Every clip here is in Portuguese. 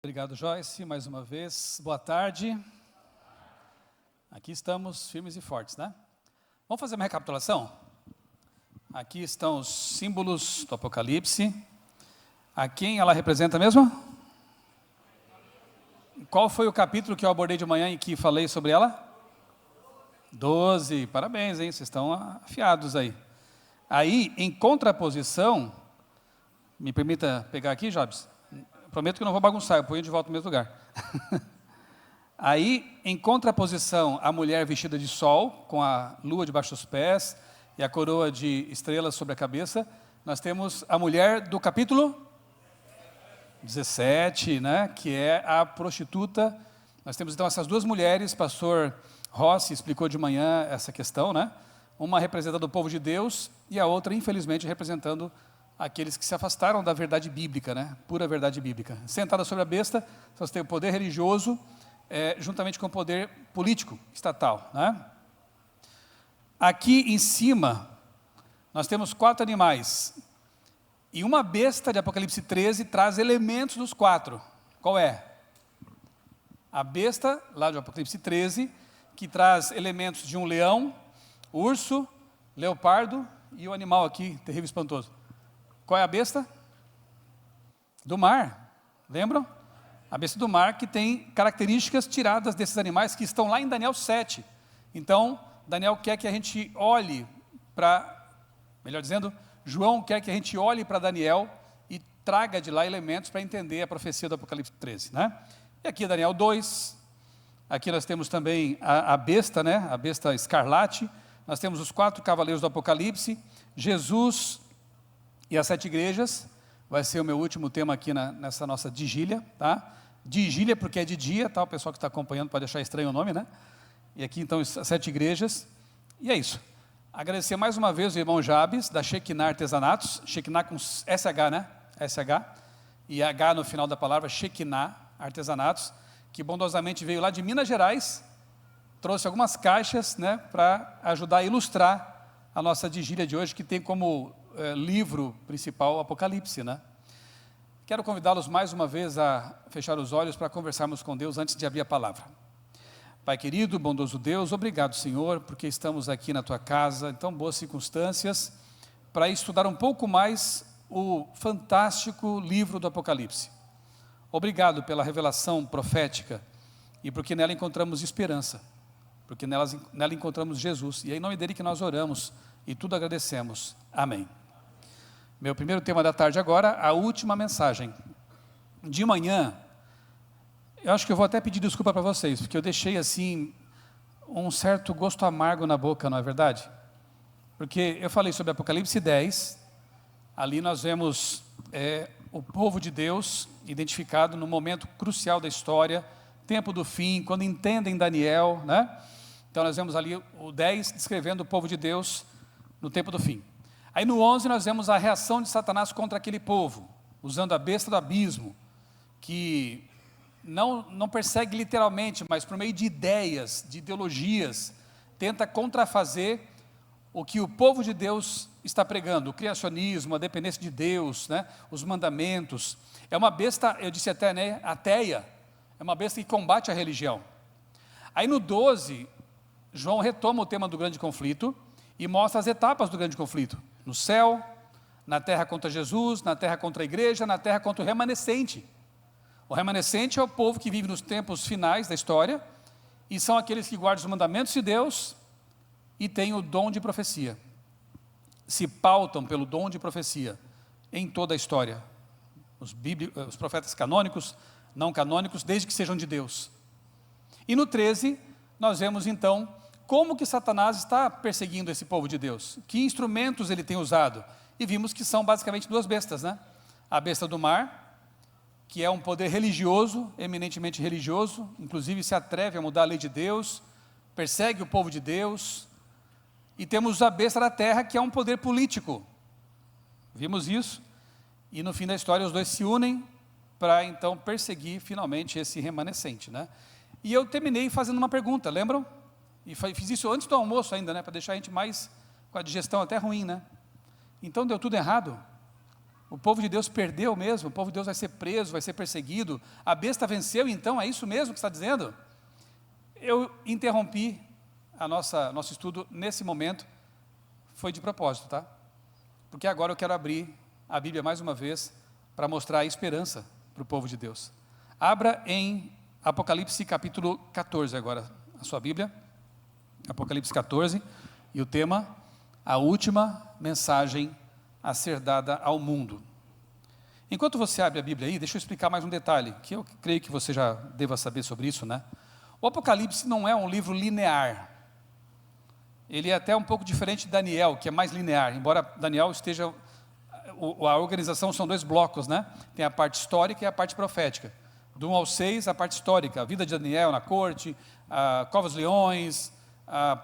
Obrigado, Joyce, mais uma vez. Boa tarde. Aqui estamos firmes e fortes, né? Vamos fazer uma recapitulação? Aqui estão os símbolos do Apocalipse. A quem ela representa mesmo? Qual foi o capítulo que eu abordei de manhã e que falei sobre ela? 12. Parabéns, hein? Vocês estão afiados aí. Aí, em contraposição, me permita pegar aqui, Jobs? Prometo que não vou bagunçar, eu ponho de volta no mesmo lugar. Aí, em contraposição, a mulher vestida de sol, com a lua debaixo dos pés e a coroa de estrelas sobre a cabeça, nós temos a mulher do capítulo 17, né, que é a prostituta. Nós temos então essas duas mulheres, pastor Rossi explicou de manhã essa questão, né? Uma representando o povo de Deus e a outra, infelizmente, representando aqueles que se afastaram da verdade bíblica, né? Pura verdade bíblica. Sentada sobre a besta, você tem o poder religioso, juntamente com o poder político, estatal, né? Aqui em cima, nós temos 4 animais. E uma besta de Apocalipse 13 traz elementos dos 4. Qual é? A besta, lá de Apocalipse 13, que traz elementos de um leão, urso, leopardo e o animal aqui, terrível e espantoso. Qual é a besta? Do mar, lembram? A besta do mar que tem características tiradas desses animais que estão lá em Daniel 7. Então, Daniel quer que a gente olhe para, melhor dizendo, João quer que a gente olhe para Daniel e traga de lá elementos para entender a profecia do Apocalipse 13, né? E aqui é Daniel 2, aqui nós temos também a besta, né? A besta escarlate, nós temos os 4 cavaleiros do Apocalipse, Jesus e as 7 igrejas, vai ser o meu último tema aqui nessa nossa vigília, tá? Vigília porque é de dia, tá? O pessoal que está acompanhando pode achar estranho o nome, né? E aqui então as 7 igrejas, e é isso. Agradecer mais uma vez o irmão Jabes, da Shekinah Artesanatos, Shekinah com SH, né? SH, e H no final da palavra, Shekinah Artesanatos, que bondosamente veio lá de Minas Gerais, trouxe algumas caixas, né? Para ajudar a ilustrar a nossa vigília de hoje, que tem como livro principal Apocalipse, né? Quero convidá-los mais uma vez a fechar os olhos para conversarmos com Deus antes de abrir a palavra. Pai querido, bondoso Deus, obrigado, Senhor, porque estamos aqui na Tua casa, em tão boas circunstâncias, para estudar um pouco mais o fantástico livro do Apocalipse. Obrigado pela revelação profética e porque nela encontramos esperança, porque nela encontramos Jesus, e é em nome dele que nós oramos e tudo agradecemos. Amém. Meu primeiro tema da tarde agora, a última mensagem. De manhã, eu acho que eu vou até pedir desculpa para vocês, porque eu deixei assim, um certo gosto amargo na boca, não é verdade? Porque eu falei sobre Apocalipse 10, ali nós vemos o povo de Deus identificado no momento crucial da história, tempo do fim, quando entendem Daniel, né? Então nós vemos ali o 10 descrevendo o povo de Deus no tempo do fim. Aí no 11 nós vemos a reação de Satanás contra aquele povo, usando a besta do abismo, que não persegue literalmente, mas por meio de ideias, de ideologias, tenta contrafazer o que o povo de Deus está pregando, o criacionismo, a dependência de Deus, né, os mandamentos. É uma besta, eu disse até, né, ateia, é uma besta que combate a religião. Aí no 12, João retoma o tema do grande conflito e mostra as etapas do grande conflito. No céu, na terra contra Jesus, na terra contra a igreja, na terra contra o remanescente. O remanescente é o povo que vive nos tempos finais da história e são aqueles que guardam os mandamentos de Deus e têm o dom de profecia. Se pautam pelo dom de profecia em toda a história. Os profetas canônicos, não canônicos, desde que sejam de Deus. E no 13, nós vemos então como que Satanás está perseguindo esse povo de Deus, que instrumentos ele tem usado, e vimos que são basicamente 2 bestas, né? A besta do mar, que é um poder religioso, eminentemente religioso, inclusive se atreve a mudar a lei de Deus, persegue o povo de Deus, e temos a besta da terra, que é um poder político, vimos isso, e no fim da história os 2 se unem, para então perseguir finalmente esse remanescente, né? E eu terminei fazendo uma pergunta, lembram? E fiz isso antes do almoço ainda, né? Para deixar a gente mais, com a digestão até ruim, né? Então deu tudo errado? O povo de Deus perdeu mesmo, o povo de Deus vai ser preso, vai ser perseguido, a besta venceu, então é isso mesmo que está dizendo? Eu interrompi nosso estudo nesse momento, foi de propósito, tá? Porque agora eu quero abrir a Bíblia mais uma vez, para mostrar a esperança para o povo de Deus. Abra em Apocalipse capítulo 14 agora, a sua Bíblia, Apocalipse 14, e o tema, a última mensagem a ser dada ao mundo. Enquanto você abre a Bíblia aí, deixa eu explicar mais um detalhe, que eu creio que você já deva saber sobre isso, né? O Apocalipse não é um livro linear, ele é até um pouco diferente de Daniel, que é mais linear, embora Daniel esteja, a organização são dois blocos, né? Tem a parte histórica e a parte profética. Do 1 ao 6, a parte histórica, a vida de Daniel na corte, a Cova dos Leões, a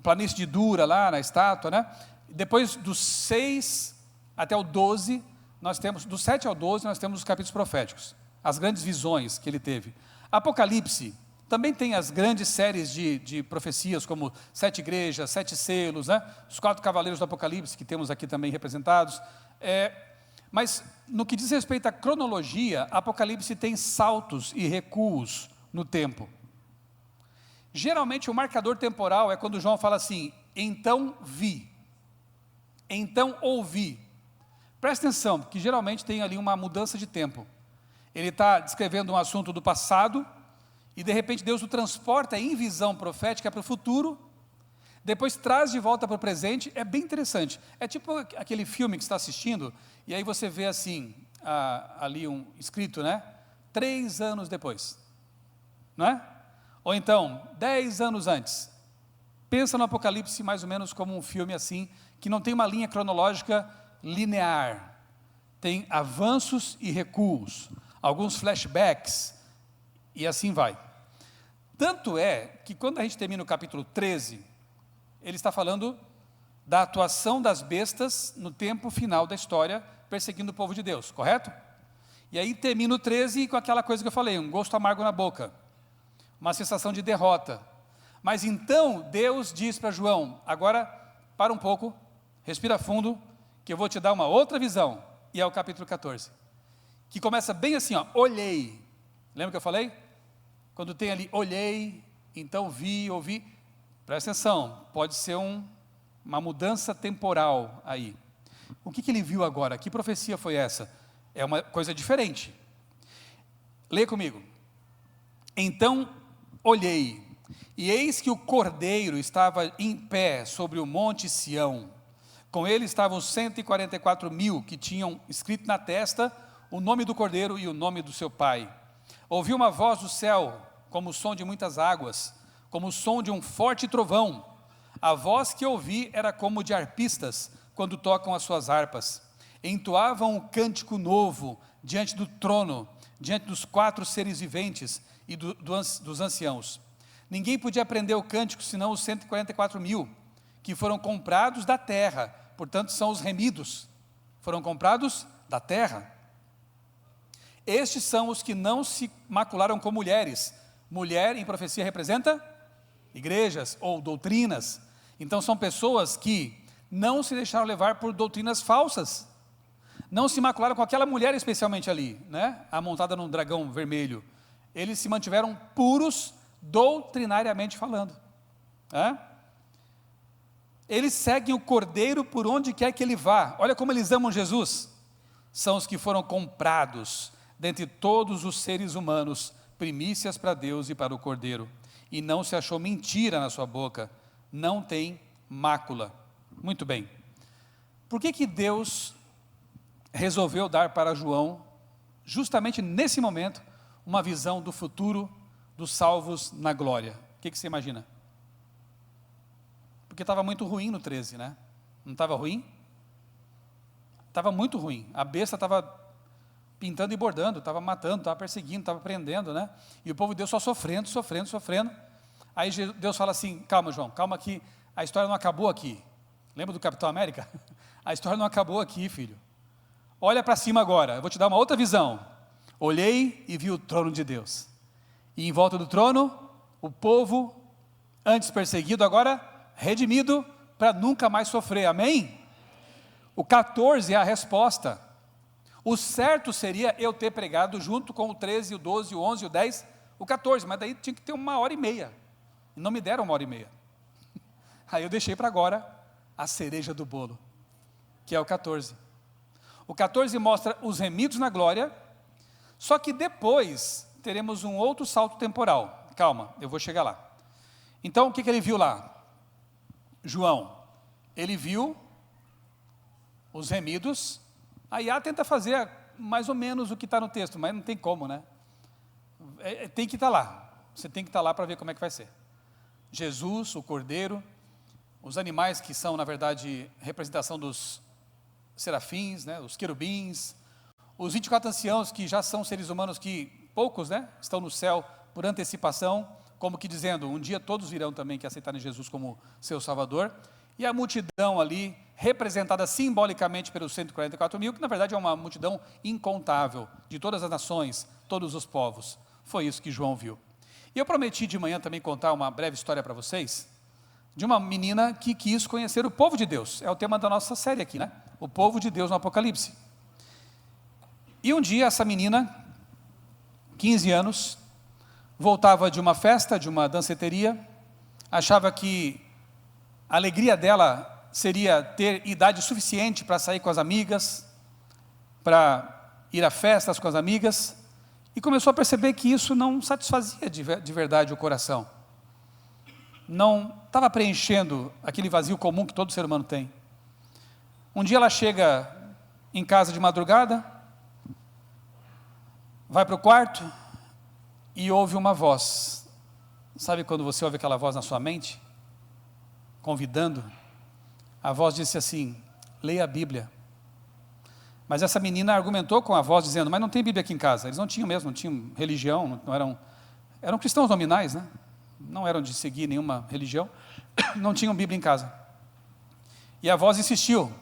planície de Dura lá na estátua, né? Depois dos 6 até o 12, nós temos, do 7 ao 12, nós temos os capítulos proféticos, as grandes visões que ele teve. Apocalipse também tem as grandes séries de profecias, como 7 igrejas, 7 selos, né? Os 4 cavaleiros do Apocalipse, que temos aqui também representados. Mas no que diz respeito à cronologia, Apocalipse tem saltos e recuos no tempo. Geralmente o marcador temporal é quando João fala assim, então vi, então ouvi. Presta atenção, porque geralmente tem ali uma mudança de tempo. Ele está descrevendo um assunto do passado, e de repente Deus o transporta em visão profética para o futuro, depois traz de volta para o presente. É bem interessante, é tipo aquele filme que você está assistindo, e aí você vê assim, ali escrito, né? 3 anos depois, não é? Ou então, 10 anos antes. Pensa no Apocalipse mais ou menos como um filme assim, que não tem uma linha cronológica linear, tem avanços e recuos, alguns flashbacks, e assim vai. Tanto é que quando a gente termina o capítulo 13, ele está falando da atuação das bestas no tempo final da história, perseguindo o povo de Deus, correto? E aí termina o 13 com aquela coisa que eu falei, um gosto amargo na boca, uma sensação de derrota. Mas então Deus diz para João, agora para um pouco, respira fundo, que eu vou te dar uma outra visão, e é o capítulo 14, que começa bem assim, ó, olhei, lembra que eu falei? Quando tem ali, olhei, então vi, ouvi, presta atenção, pode ser uma mudança temporal aí. O que ele viu agora? Que profecia foi essa? É uma coisa diferente. Leia comigo. Então olhei, e eis que o Cordeiro estava em pé sobre o monte Sião, com ele estavam 144.000 que tinham escrito na testa o nome do Cordeiro e o nome do seu pai. Ouvi uma voz do céu, como o som de muitas águas, como o som de um forte trovão. A voz que ouvi era como de arpistas, quando tocam as suas harpas. Entoavam um cântico novo diante do trono, diante dos 4 seres viventes e dos anciãos. Ninguém podia aprender o cântico, senão os 144.000, que foram comprados da terra, portanto são os remidos, foram comprados da terra. Estes são os que não se macularam com mulheres. Mulher em profecia representa igrejas ou doutrinas. Então são pessoas que não se deixaram levar por doutrinas falsas, não se macularam com aquela mulher especialmente ali, né? Amontada num dragão vermelho. Eles se mantiveram puros doutrinariamente falando, né? Eles seguem o Cordeiro por onde quer que ele vá. Olha como eles amam Jesus. São os que foram comprados dentre todos os seres humanos, primícias para Deus e para o Cordeiro. E não se achou mentira na sua boca, não tem mácula. Muito bem. Por que Deus resolveu dar para João, justamente nesse momento, uma visão do futuro dos salvos na glória? O que você imagina? Porque estava muito ruim no 13, né? Não estava ruim? Estava muito ruim. A besta estava pintando e bordando, estava matando, estava perseguindo, estava prendendo, né? E o povo de Deus só sofrendo. Aí Deus fala assim, calma João, calma que a história não acabou aqui. Lembra do Capitão América? A história não acabou aqui, filho. Olha para cima agora, eu vou te dar uma outra visão. Olhei e vi o trono de Deus. E em volta do trono, o povo, antes perseguido, agora redimido, para nunca mais sofrer, amém? O 14 é a resposta. O certo seria eu ter pregado junto com o 13, o 12, o 11, o 10, o 14, mas daí tinha que ter 1h30, e não me deram 1h30. Aí eu deixei para agora a cereja do bolo, que é o 14. O 14 mostra os remidos na glória, só que depois teremos um outro salto temporal. Calma, eu vou chegar lá. Então, o que ele viu lá? João, ele viu os remidos. A IA tenta fazer mais ou menos o que está no texto, mas não tem como, né? Tem que estar lá. Você tem que estar lá para ver como é que vai ser. Jesus, o Cordeiro, os animais que são, na verdade, representação dos serafins, né? Os querubins, os 24 anciãos que já são seres humanos que, poucos, né? Estão no céu por antecipação, como que dizendo, um dia todos virão também que aceitarem Jesus como seu Salvador. E a multidão ali, representada simbolicamente pelos 144 mil, que na verdade é uma multidão incontável, de todas as nações, todos os povos. Foi isso que João viu. E eu prometi de manhã também contar uma breve história para vocês, de uma menina que quis conhecer o povo de Deus. É o tema da nossa série aqui, né? O povo de Deus no Apocalipse. E um dia essa menina, 15 anos, voltava de uma festa, de uma danceteria, achava que a alegria dela seria ter idade suficiente para sair com as amigas, para ir a festas com as amigas, e começou a perceber que isso não satisfazia de verdade o coração. Não estava preenchendo aquele vazio comum que todo ser humano tem. Um dia ela chega em casa de madrugada, vai para o quarto e ouve uma voz. Sabe quando você ouve aquela voz na sua mente? Convidando. A voz disse assim, leia a Bíblia. Mas essa menina argumentou com a voz dizendo, mas não tem Bíblia aqui em casa. Eles não tinham mesmo, não tinham religião, eram cristãos nominais, né? Não eram de seguir nenhuma religião, não tinham Bíblia em casa. E a voz insistiu,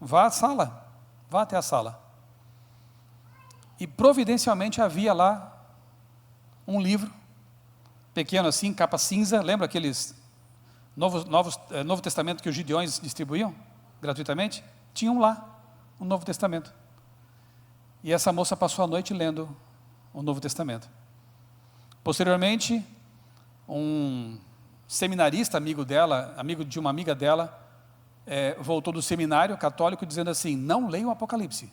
vá à sala, vá até a sala. E providencialmente havia lá um livro, pequeno assim, capa cinza, lembra aqueles Novo Testamento que os gideões distribuíam gratuitamente? Tinham lá o Novo Testamento. E essa moça passou a noite lendo o Novo Testamento. Posteriormente, um seminarista, amigo dela, amigo de uma amiga dela, voltou do seminário católico dizendo assim, não leia o Apocalipse.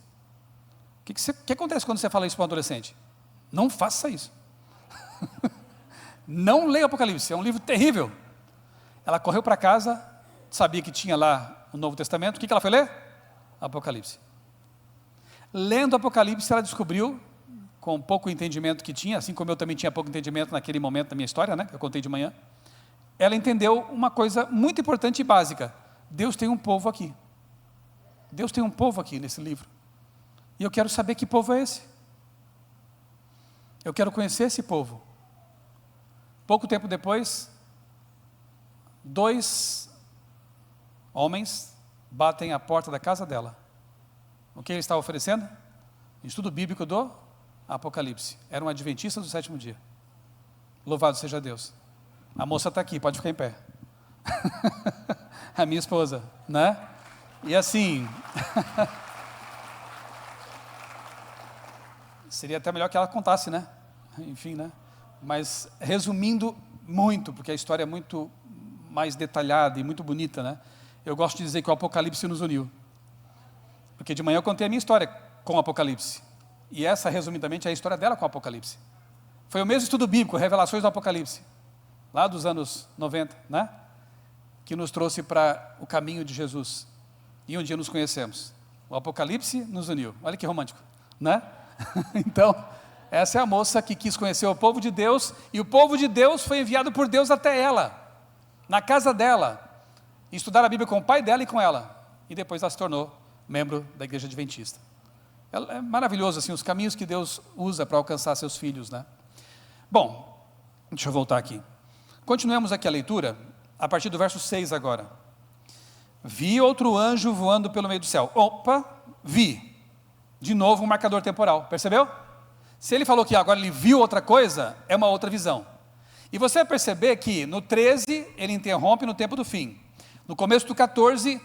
O que acontece quando você fala isso para um adolescente? Não faça isso. Não leia o Apocalipse, é um livro terrível. Ela correu para casa, sabia que tinha lá o Novo Testamento, o que ela foi ler? Apocalipse. Lendo Apocalipse, ela descobriu, com pouco entendimento que tinha, assim como eu também tinha pouco entendimento naquele momento da minha história, né, que eu contei de manhã, ela entendeu uma coisa muito importante e básica. Deus tem um povo aqui. Deus tem um povo aqui nesse livro. E eu quero saber que povo é esse. Eu quero conhecer esse povo. Pouco tempo depois, 2 homens batem à porta da casa dela. O que ele estava oferecendo? Estudo bíblico do Apocalipse. Eram adventistas do 7º dia. Louvado seja Deus. A moça está aqui, pode ficar em pé. A minha esposa, né? E assim, seria até melhor que ela contasse, né? Enfim, né? Mas resumindo muito, porque a história é muito mais detalhada e muito bonita, né? Eu gosto de dizer que o Apocalipse nos uniu. Porque de manhã eu contei a minha história com o Apocalipse. E essa, resumidamente, é a história dela com o Apocalipse. Foi o mesmo estudo bíblico, Revelações do Apocalipse, lá dos anos 90, né? Que nos trouxe para o caminho de Jesus. E um dia nos conhecemos. O Apocalipse nos uniu. Olha que romântico, né? Então, essa é a moça que quis conhecer o povo de Deus, e o povo de Deus foi enviado por Deus até ela, na casa dela, estudar a Bíblia com o pai dela e com ela, e depois ela se tornou membro da Igreja Adventista. É maravilhoso assim, os caminhos que Deus usa para alcançar seus filhos, né? Bom, deixa eu voltar aqui. Continuemos aqui a leitura, a partir do verso 6 agora. Vi outro anjo voando pelo meio do céu. Opa, vi. De novo um marcador temporal, percebeu? Se ele falou que agora ele viu outra coisa, é uma outra visão. E você vai perceber que no 13, ele interrompe no tempo do fim. No começo do 14,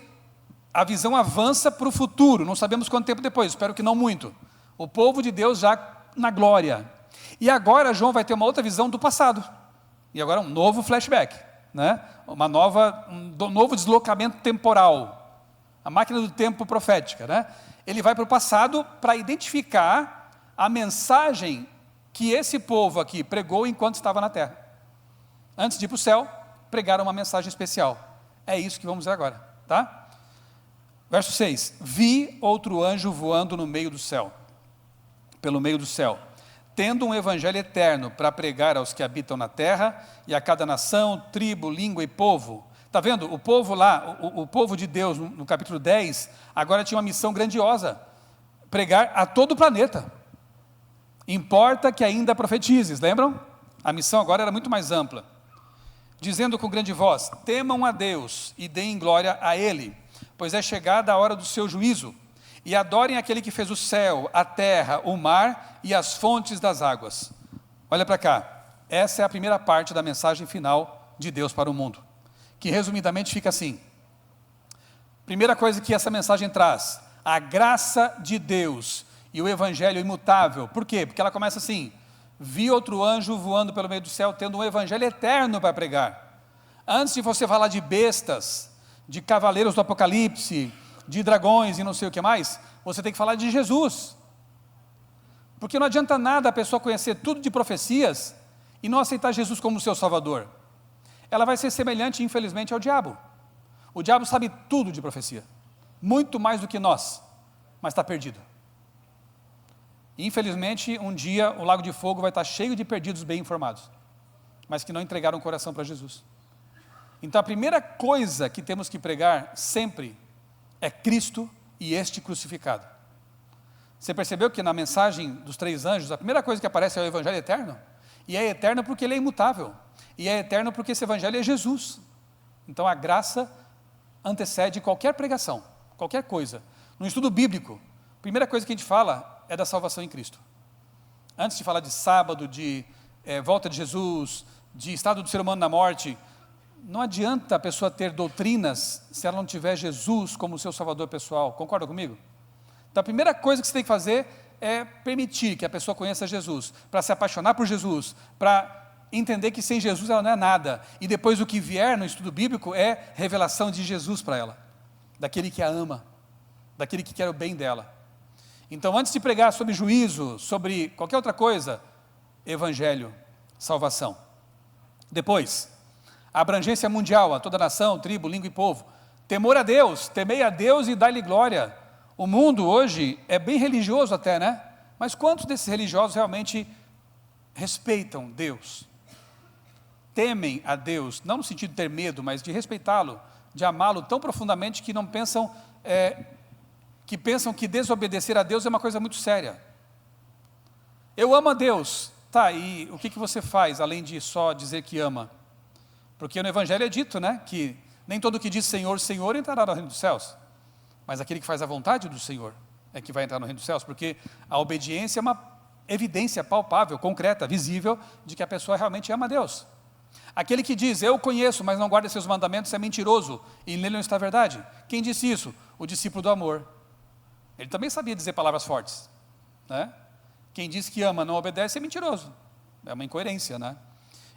a visão avança para o futuro, não sabemos quanto tempo depois, espero que não muito. O povo de Deus já na glória. E agora João vai ter uma outra visão do passado. E agora um novo flashback, né? Um novo deslocamento temporal. A máquina do tempo profética, né? Ele vai para o passado para identificar a mensagem que esse povo aqui pregou enquanto estava na terra. Antes de ir para o céu, pregaram uma mensagem especial. É isso que vamos ver agora, tá? Verso 6. Vi outro anjo voando no meio do céu, pelo meio do céu, tendo um evangelho eterno para pregar aos que habitam na terra e a cada nação, tribo, língua e povo. Está vendo? O povo lá, o povo de Deus, no capítulo 10, agora tinha uma missão grandiosa, pregar a todo o planeta. Importa que ainda profetizes, lembram? A missão agora era muito mais ampla. Dizendo com grande voz, temam a Deus e deem glória a Ele, pois é chegada a hora do seu juízo. E adorem aquele que fez o céu, a terra, o mar e as fontes das águas. Olha para cá, essa é a primeira parte da mensagem final de Deus para o mundo, que resumidamente fica assim. Primeira coisa que essa mensagem traz, a graça de Deus e o evangelho imutável. Por quê? Porque ela começa assim, vi outro anjo voando pelo meio do céu, tendo um evangelho eterno para pregar. Antes de você falar de bestas, de cavaleiros do Apocalipse, de dragões e não sei o que mais, você tem que falar de Jesus. Porque não adianta nada a pessoa conhecer tudo de profecias e não aceitar Jesus como seu Salvador. Ela vai ser semelhante, infelizmente, ao diabo. O diabo sabe tudo de profecia, muito mais do que nós, mas está perdido. Infelizmente, um dia o lago de fogo vai estar cheio de perdidos bem informados, mas que não entregaram o coração para Jesus. Então a primeira coisa que temos que pregar sempre é Cristo e este crucificado. Você percebeu que na mensagem dos 3 anjos, a primeira coisa que aparece é o evangelho eterno? E é eterno porque ele é imutável. E é eterno porque esse evangelho é Jesus. Então a graça antecede qualquer pregação, qualquer coisa. No estudo bíblico, a primeira coisa que a gente fala é da salvação em Cristo. Antes de falar de sábado, de volta de Jesus, de estado do ser humano na morte, não adianta a pessoa ter doutrinas se ela não tiver Jesus como seu salvador pessoal. Concorda comigo? Então a primeira coisa que você tem que fazer é permitir que a pessoa conheça Jesus, para se apaixonar por Jesus, para entender que sem Jesus ela não é nada, e depois o que vier no estudo bíblico é revelação de Jesus para ela, daquele que a ama, daquele que quer o bem dela. Então antes de pregar sobre juízo, sobre qualquer outra coisa, evangelho, salvação. Depois, a abrangência mundial, a toda nação, tribo, língua e povo. Temor a Deus, temei a Deus e dai-lhe glória. O mundo hoje é bem religioso até, né? Mas quantos desses religiosos realmente respeitam Deus? Temem a Deus, não no sentido de ter medo, mas de respeitá-lo, de amá-lo tão profundamente que não pensam, que desobedecer a Deus é uma coisa muito séria. Eu amo a Deus, tá, e o que você faz além de só dizer que ama? Porque no Evangelho é dito, né, que nem todo que diz Senhor, Senhor entrará no reino dos céus, mas aquele que faz a vontade do Senhor é que vai entrar no reino dos céus, porque a obediência é uma evidência palpável, concreta, visível, de que a pessoa realmente ama a Deus. Aquele que diz, eu conheço, mas não guarda seus mandamentos, é mentiroso, e nele não está a verdade. Quem disse isso? O discípulo do amor. Ele também sabia dizer palavras fortes, né? Quem diz que ama, não obedece, é mentiroso. É uma incoerência, né?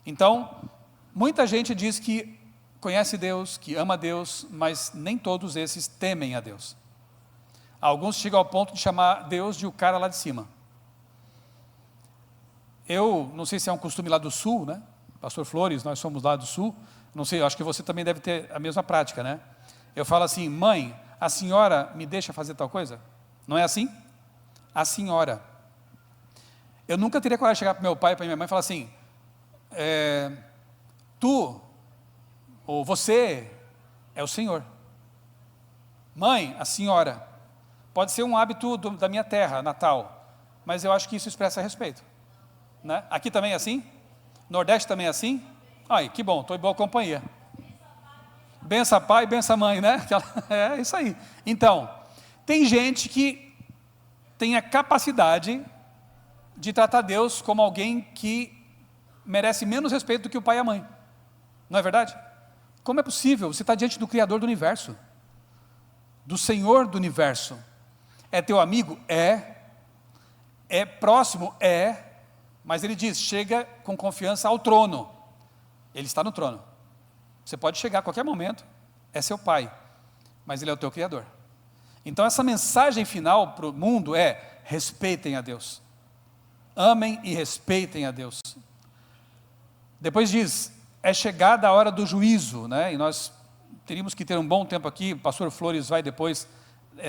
Então, muita gente diz que conhece Deus, que ama Deus, mas nem todos esses temem a Deus. Alguns chegam ao ponto de chamar Deus de o cara lá de cima. Eu não sei se é um costume lá do sul, né? Pastor Flores, nós somos lá do sul, não sei, acho que você também deve ter a mesma prática, né? Eu falo assim, mãe, a senhora me deixa fazer tal coisa? Não é assim? A senhora. Eu nunca teria coragem de chegar para meu pai e para minha mãe e falar assim, tu, ou você, é o Senhor. Mãe, a senhora. Pode ser um hábito da minha terra natal, mas eu acho que isso expressa respeito, né? Aqui também é assim? Nordeste também é assim? Ai, que bom, estou em boa companhia. Bença pai, bença mãe, né? É isso aí. Então, tem gente que tem a capacidade de tratar Deus como alguém que merece menos respeito do que o pai e a mãe. Não é verdade? Como é possível? Você está diante do Criador do universo, do Senhor do universo. É teu amigo? É. É próximo? Mas ele diz, chega com confiança ao trono. Ele está no trono. Você pode chegar a qualquer momento, é seu pai, mas ele é o teu Criador. Então essa mensagem final para o mundo é: respeitem a Deus. Amem e respeitem a Deus. Depois diz, é chegada a hora do juízo, né? E nós teríamos que ter um bom tempo aqui. O pastor Flores vai depois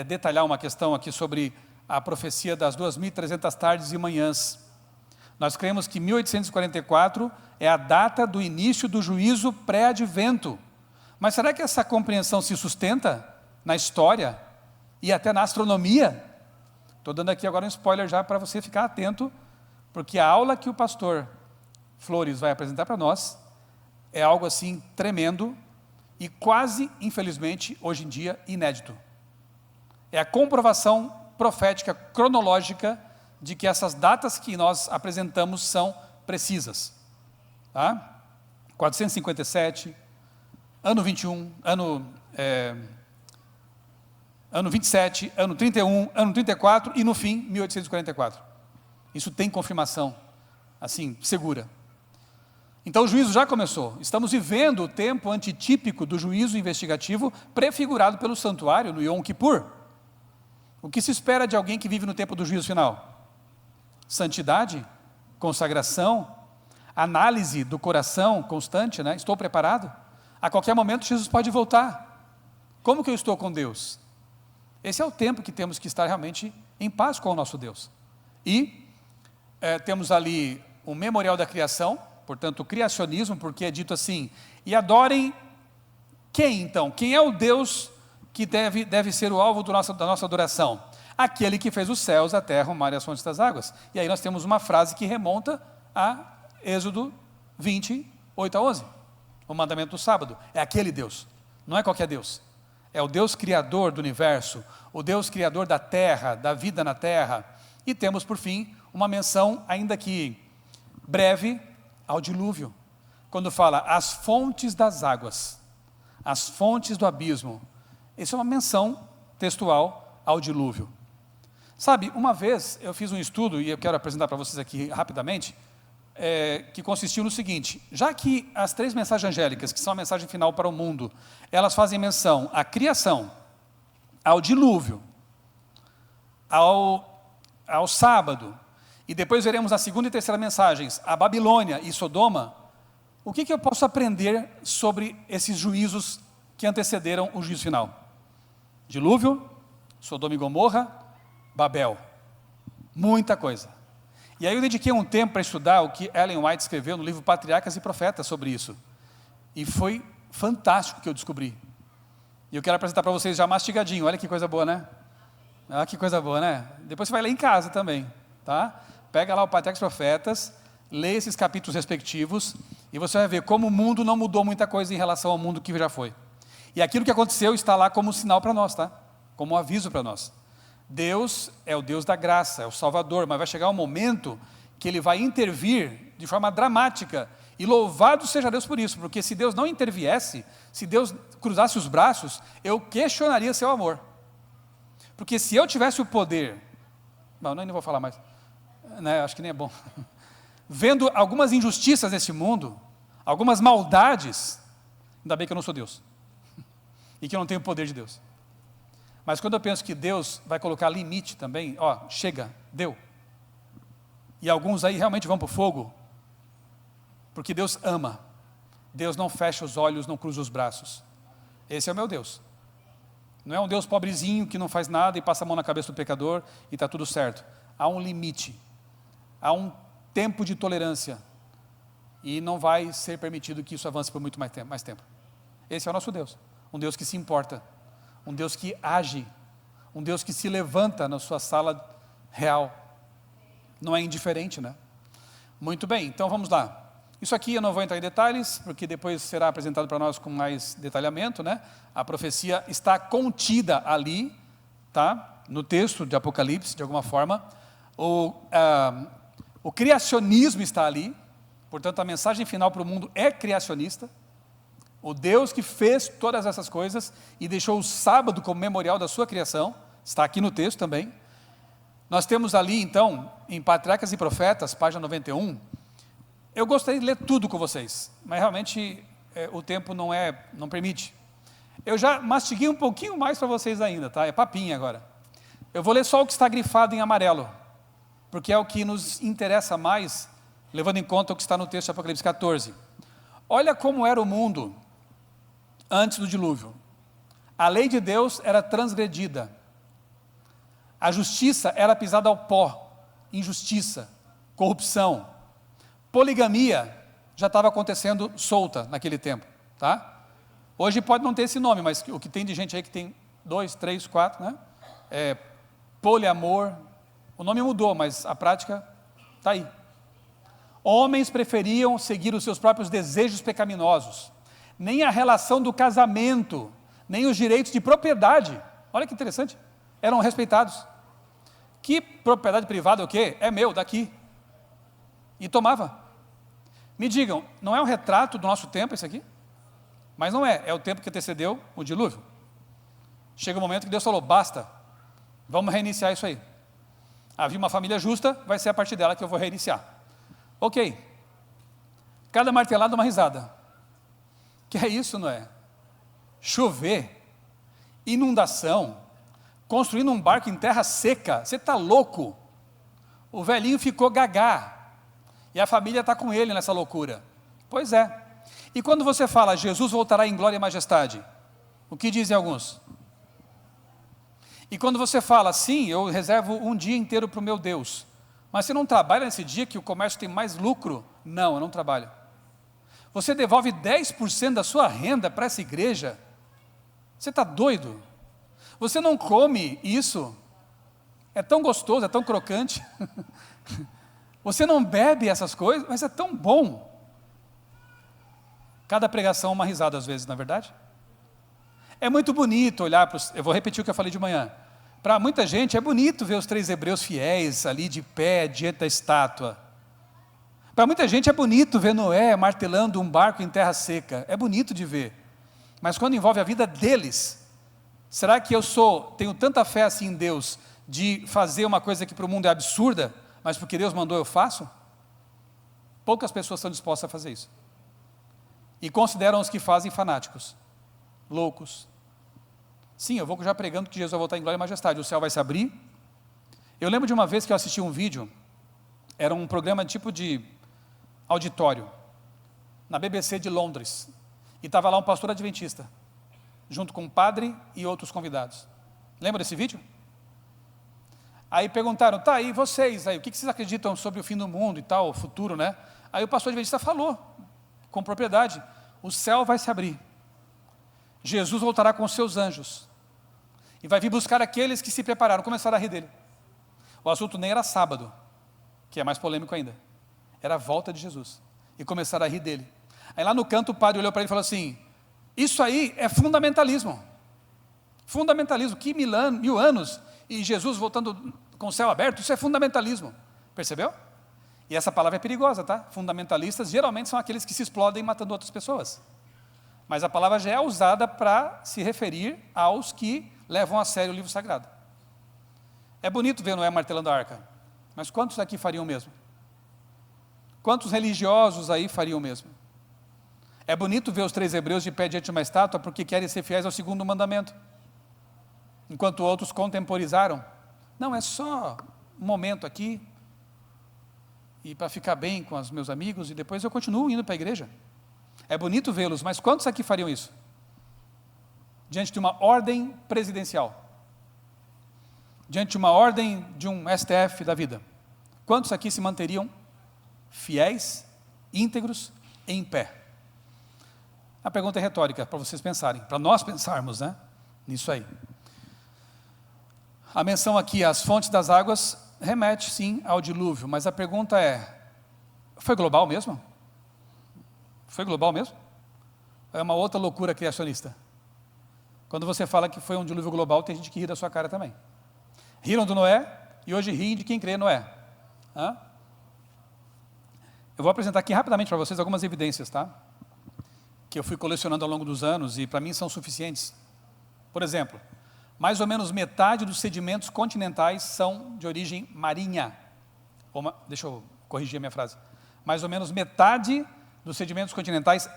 detalhar uma questão aqui sobre a profecia das 2.300 tardes e manhãs. Nós cremos que 1844 é a data do início do juízo pré-advento. Mas será que essa compreensão se sustenta na história e até na astronomia? Estou dando aqui agora um spoiler já para você ficar atento, porque a aula que o pastor Flores vai apresentar para nós é algo assim tremendo e quase, infelizmente, hoje em dia, inédito. É a comprovação profética, cronológica, de que essas datas que nós apresentamos são precisas. Tá? 457, ano 21, ano 27, ano 31, ano 34 e no fim, 1844. Isso tem confirmação, assim, segura. Então o juízo já começou. Estamos vivendo o tempo antitípico do juízo investigativo prefigurado pelo santuário no Yom Kippur. O que se espera de alguém que vive no tempo do juízo final? Santidade, consagração, análise do coração constante, né? Estou preparado? A qualquer momento Jesus pode voltar. Como que eu estou com Deus? Esse é o tempo que temos que estar realmente em paz com o nosso Deus. E temos ali o memorial da criação, portanto o criacionismo, porque é dito assim, e adorem quem então? Quem é o Deus que deve ser o alvo da nossa adoração? Aquele que fez os céus, a terra, o mar e as fontes das águas. E aí nós temos uma frase que remonta a Êxodo 20, 8 a 11. O mandamento do sábado. É aquele Deus, não é qualquer Deus. É o Deus criador do universo, o Deus criador da terra, da vida na terra. E temos, por fim, uma menção, ainda que breve, ao dilúvio. Quando fala, as fontes das águas, as fontes do abismo. Isso é uma menção textual ao dilúvio. Sabe, uma vez eu fiz um estudo, e eu quero apresentar para vocês aqui rapidamente, que consistiu no seguinte: já que as 3 mensagens angélicas, que são a mensagem final para o mundo, elas fazem menção à criação, ao dilúvio, ao sábado, e depois veremos na segunda e terceira mensagens, a Babilônia e Sodoma, o que eu posso aprender sobre esses juízos que antecederam o juízo final? Dilúvio, Sodoma e Gomorra, Babel, muita coisa. E aí eu dediquei um tempo para estudar o que Ellen White escreveu no livro Patriarcas e Profetas sobre isso. E foi fantástico o que eu descobri. E eu quero apresentar para vocês já mastigadinho. Olha que coisa boa, né? Olha que coisa boa, né? Depois você vai ler em casa também, tá? Pega lá o Patriarcas e Profetas, lê esses capítulos respectivos, e você vai ver como o mundo não mudou muita coisa em relação ao mundo que já foi. E aquilo que aconteceu está lá como sinal para nós, tá? Como um aviso para nós. Deus é o Deus da graça, é o Salvador, mas vai chegar um momento que Ele vai intervir de forma dramática, e louvado seja Deus por isso, porque se Deus não interviesse, se Deus cruzasse os braços, eu questionaria seu amor. Porque se eu tivesse o poder, não, nem vou falar mais, né, acho que nem é bom, vendo algumas injustiças nesse mundo, algumas maldades, ainda bem que eu não sou Deus, e que eu não tenho o poder de Deus. Mas quando eu penso que Deus vai colocar limite também, ó, chega, deu. E alguns aí realmente vão para o fogo, porque Deus ama. Deus não fecha os olhos, não cruza os braços. Esse é o meu Deus. Não é um Deus pobrezinho que não faz nada e passa a mão na cabeça do pecador e está tudo certo. Há um limite, há um tempo de tolerância, e não vai ser permitido que isso avance por muito mais tempo. Esse é o nosso Deus, um Deus que se importa, um Deus que age, um Deus que se levanta na sua sala real, não é indiferente, né? Muito bem, então vamos lá. Isso aqui eu não vou entrar em detalhes, porque depois será apresentado para nós com mais detalhamento, né? A profecia está contida ali, tá? No texto de Apocalipse, de alguma forma. O criacionismo está ali, portanto a mensagem final para o mundo é criacionista. O Deus que fez todas essas coisas e deixou o sábado como memorial da sua criação, está aqui no texto também. Nós temos ali, então, em Patriarcas e Profetas, página 91, eu gostaria de ler tudo com vocês, mas realmente o tempo não permite. Eu já mastiguei um pouquinho mais para vocês ainda, tá? É papinha agora. Eu vou ler só o que está grifado em amarelo, porque é o que nos interessa mais, levando em conta o que está no texto de Apocalipse 14. Olha como era o mundo antes do dilúvio. A lei de Deus era transgredida. A justiça era pisada ao pó. Injustiça, corrupção. Poligamia já estava acontecendo solta naquele tempo, tá? Hoje pode não ter esse nome, mas o que tem de gente aí que tem 2, 3, 4, né? Poliamor. O nome mudou, mas a prática está aí. Homens preferiam seguir os seus próprios desejos pecaminosos. Nem a relação do casamento, nem os direitos de propriedade, olha que interessante, eram respeitados. Que propriedade privada é o quê? É meu, daqui. E tomava. Me digam, não é um retrato do nosso tempo isso aqui? Mas não é o tempo que antecedeu o dilúvio. Chega um momento que Deus falou, basta, vamos reiniciar isso aí. Havia uma família justa, vai ser a partir dela que eu vou reiniciar. Ok, cada martelada uma risada. Que é isso, não é? Chover, inundação, construindo um barco em terra seca, você está louco? O velhinho ficou gagá, e a família está com ele nessa loucura. Pois é. E quando você fala, Jesus voltará em glória e majestade, o que dizem alguns? E quando você fala, sim, eu reservo um dia inteiro para o meu Deus, mas você não trabalha nesse dia que o comércio tem mais lucro? Não, eu não trabalho. Você devolve 10% da sua renda para essa igreja? Você está doido? Você não come isso? É tão gostoso, é tão crocante. Você não bebe essas coisas, mas é tão bom. Cada pregação uma risada às vezes, não é verdade? É muito bonito olhar para os... Eu vou repetir o que eu falei de manhã. Para muita gente é bonito ver os 3 hebreus fiéis ali de pé diante da estátua. Para muita gente é bonito ver Noé martelando um barco em terra seca. É bonito de ver. Mas quando envolve a vida deles, será que eu tenho tanta fé assim em Deus de fazer uma coisa que para o mundo é absurda, mas porque Deus mandou eu faço? Poucas pessoas estão dispostas a fazer isso. E consideram os que fazem fanáticos, loucos. Sim, eu vou já pregando que Jesus vai voltar em glória e majestade, o céu vai se abrir. Eu lembro de uma vez que eu assisti um vídeo, era um programa tipo de auditório, na BBC de Londres, e estava lá um pastor adventista, junto com um padre e outros convidados. Lembra desse vídeo? Aí perguntaram, tá, e vocês aí, o que vocês acreditam sobre o fim do mundo e tal, o futuro, né? Aí o pastor adventista falou, com propriedade, o céu vai se abrir, Jesus voltará com os seus anjos, e vai vir buscar aqueles que se prepararam, começaram a rir dele. O assunto nem era sábado, que é mais polêmico ainda, era a volta de Jesus, e começaram a rir dele. Aí lá no canto o padre olhou para ele e falou assim, isso aí é fundamentalismo, que mil anos, e Jesus voltando com o céu aberto, isso é fundamentalismo, percebeu? E essa palavra é perigosa, tá? Fundamentalistas geralmente são aqueles que se explodem matando outras pessoas, mas a palavra já é usada para se referir aos que levam a sério o livro sagrado. É bonito ver Noé martelando a arca, mas quantos aqui fariam o mesmo? Quantos religiosos aí fariam o mesmo? É bonito ver os 3 hebreus de pé diante de uma estátua porque querem ser fiéis ao 2º mandamento, enquanto outros contemporizaram. Não, é só um momento aqui, e para ficar bem com os meus amigos, e depois eu continuo indo para a igreja. É bonito vê-los, mas quantos aqui fariam isso? Diante de uma ordem presidencial, diante de uma ordem de um STF da vida, quantos aqui se manteriam fiéis, íntegros, em pé? A pergunta é retórica, para vocês pensarem, para nós pensarmos, né, nisso aí. A menção aqui às fontes das águas remete sim ao dilúvio, mas a pergunta é, foi global mesmo? Foi global mesmo? É uma outra loucura criacionista. Quando você fala que foi um dilúvio global, tem gente que ri da sua cara também. Riram do Noé e hoje riem de quem crê em Noé. Hã? Eu vou apresentar aqui rapidamente para vocês algumas evidências, tá? Que eu fui colecionando ao longo dos anos e para mim são suficientes. Por exemplo, mais ou menos metade dos sedimentos continentais são de origem marinha. Deixa eu corrigir a minha frase. Mais ou menos metade dos sedimentos continentais